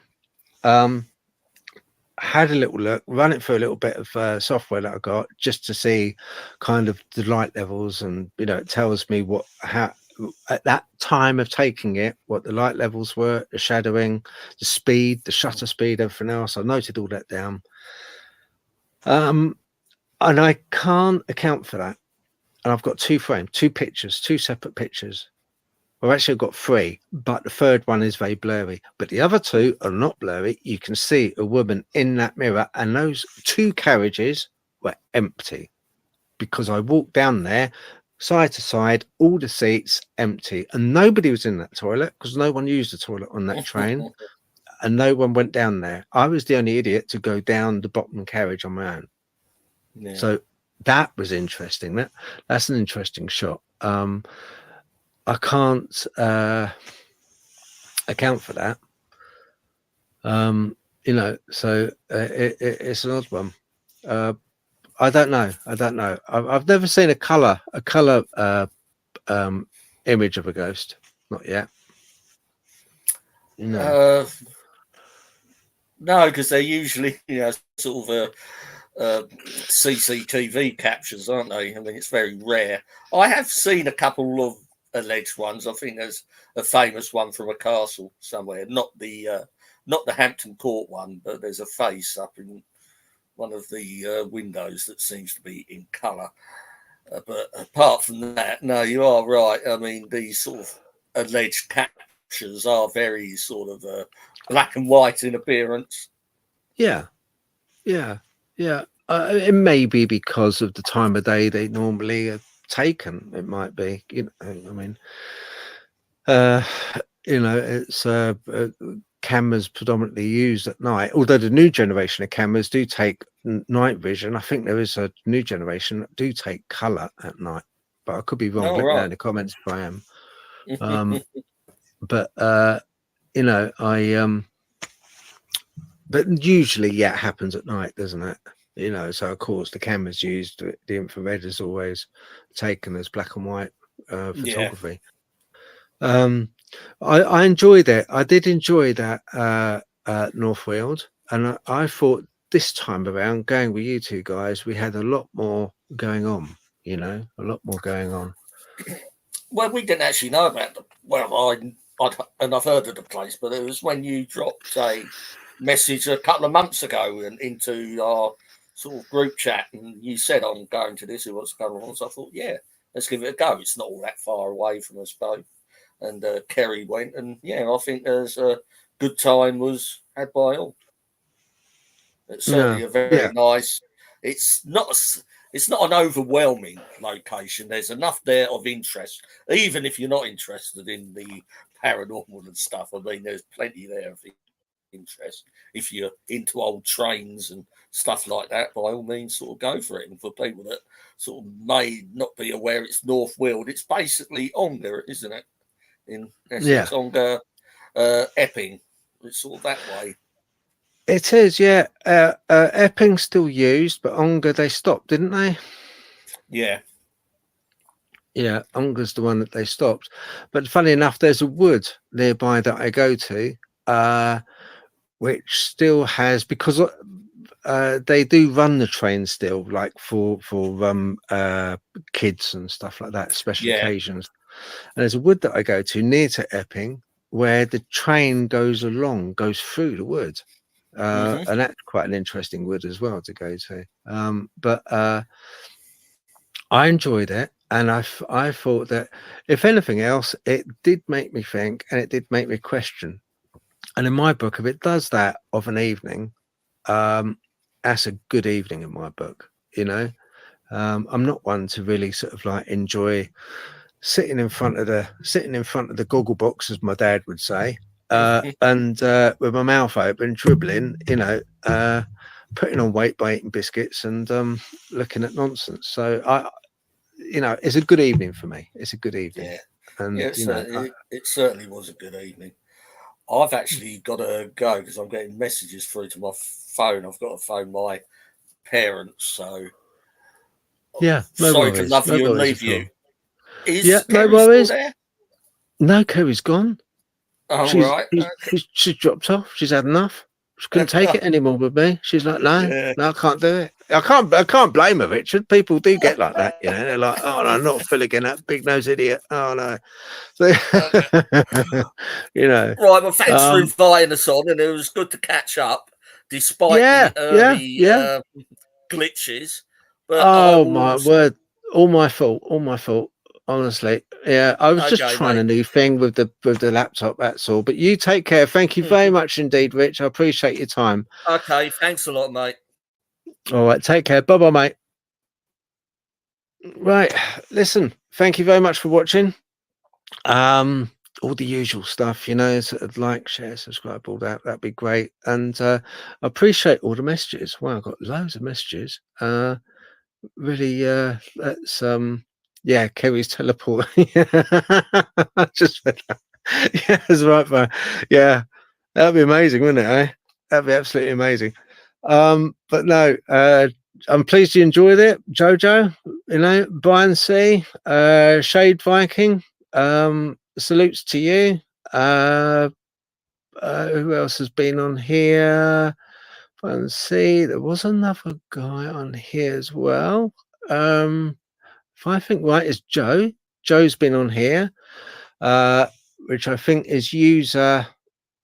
had a little look, run it through a little bit of software that I got just to see kind of the light levels, and it tells me how at that time of taking it, what the light levels were, the shadowing, the speed, the shutter speed, everything else. I noted all that down, and I can't account for that. And I've got two pictures, two separate pictures. Well, actually, I've got three, but the third one is very blurry. But the other two are not blurry. You can see a woman in that mirror, and those two carriages were empty because I walked down there, side to side, all the seats empty, and nobody was in that toilet because no one used the toilet on that train, and no one went down there. I was the only idiot to go down the bottom carriage on my own. Yeah. So that was interesting. That's an interesting shot. I can't account for that. So it's an odd one. I don't know. I've never seen a color image of a ghost. Not yet. No, because they're usually sort of CCTV captures, aren't they? I mean, it's very rare. I have seen a couple of alleged ones. I think there's a famous one from a castle somewhere, not the Hampton Court one, but there's a face up in one of the windows that seems to be in colour. But apart from that, no, you are right. I mean, these sort of alleged captures are very sort of black and white in appearance. Yeah. It may be because of the time of day they normally are taken. It might be. I mean, it's cameras predominantly used at night, although the new generation of cameras do take night vision. I think there is a new generation that do take color at night, but I could be wrong. Oh, Let me know right. in the comments if I am. But you know, but usually, yeah, it happens at night, doesn't it? You know, so of course the cameras used, the infrared is always taken as black and white photography. I enjoyed it. I did enjoy that North Weald, and I thought this time around, going with you two guys, we had a lot more going on. You know, a lot more going on. Well, we didn't actually know about the. Well, I've heard of the place, but it was when you dropped a message a couple of months ago and into our sort of group chat, and you said, "I'm going to this. What's going on?" So I thought, yeah, let's give it a go. It's not all that far away from us both. And Kerry went, and yeah, I think there's a good time was had by all. It's certainly a very nice. It's not an overwhelming location. There's enough there of interest, even if you're not interested in the paranormal and stuff. I mean, there's plenty there of interest. If you're into old trains and stuff like that, by all means, sort of go for it. And for people that sort of may not be aware, it's North Weald. It's basically Ongar, isn't it? In essence, Ongar, Epping. It's sort of that way. It is, yeah. Epping's still used, but Ongar they stopped, didn't they? Yeah. Yeah, Ongar's the one that they stopped. But funny enough, there's a wood nearby that I go to, which still has, because they do run the train still, like for kids and stuff like that, special occasions. And there's a wood that I go to near to Epping where the train goes through the wood. And that's quite an interesting wood as well to go to. But I enjoyed it, and I thought that if anything else, it did make me think, and it did make me question. And in my book, if it does that of an evening, that's a good evening in my book. You know, I'm not one to really sort of like enjoy sitting in front of the goggle box, as my dad would say, and with my mouth open, dribbling, you know, putting on weight by eating biscuits and looking at nonsense. So you know, it's a good evening for me. It's a good evening. Yeah, and yeah, it certainly was a good evening. I've actually got to go because I'm getting messages through to my phone. I've got to phone my parents. So yeah, sorry to love you and leave you. Is Kerry still there? No, Kerry's gone. Oh, right. She's dropped off. She's had enough. She couldn't take it anymore with me. She's like, no, I can't do it. I can't blame her, Richard. People do get like that, you know. They're like, oh no, not Phil again, that big nose idiot. Oh no. So, you know. Right, well, thanks for inviting us on, and it was good to catch up, despite the early glitches. But oh my word, all my fault. Honestly, yeah, I was just trying a new thing with the laptop. That's all. But you take care. Thank you very much indeed, Rich. I appreciate your time. Okay, thanks a lot, mate. All right, take care. Bye, mate. Right, listen. Thank you very much for watching. All the usual stuff, you know, sort of like, share, subscribe, all that. That'd be great. And I appreciate all the messages. Wow, I've got loads of messages. Really, that's yeah, Kerry's teleport. I just read that. Yeah, that's right, man. Yeah, that'd be amazing, wouldn't it? Eh? That'd be absolutely amazing. But no, I'm pleased you enjoyed it, Jojo. You know, Brian C, Shade Viking. Salutes to you. Who else has been on here? Brian C. There was another guy on here as well. If I think right, is Joe. Joe's been on here, which I think is user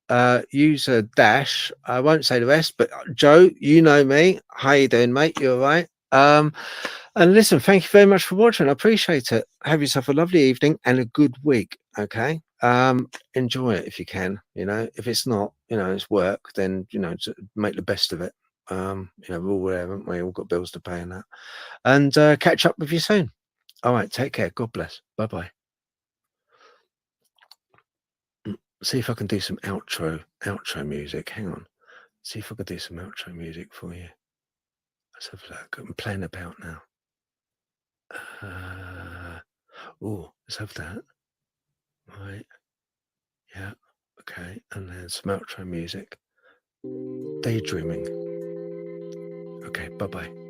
dash. I won't say the rest, but Joe, you know me. How you doing, mate? You all right? And listen, thank you very much for watching. I appreciate it. Have yourself a lovely evening and a good week. Okay. Enjoy it if you can. You know, if it's not, you know, it's work, then you know, make the best of it. You know, we're all there, haven't we? All got bills to pay and that. And catch up with you soon. All right, take care. God bless. Bye-bye. see if I can do some outro music. Hang on. See if I can do some outro music for you. Let's have a look. I'm playing about now. Let's have that. Right. Yeah. Okay. And then some outro music. Daydreaming. Okay. Bye-bye.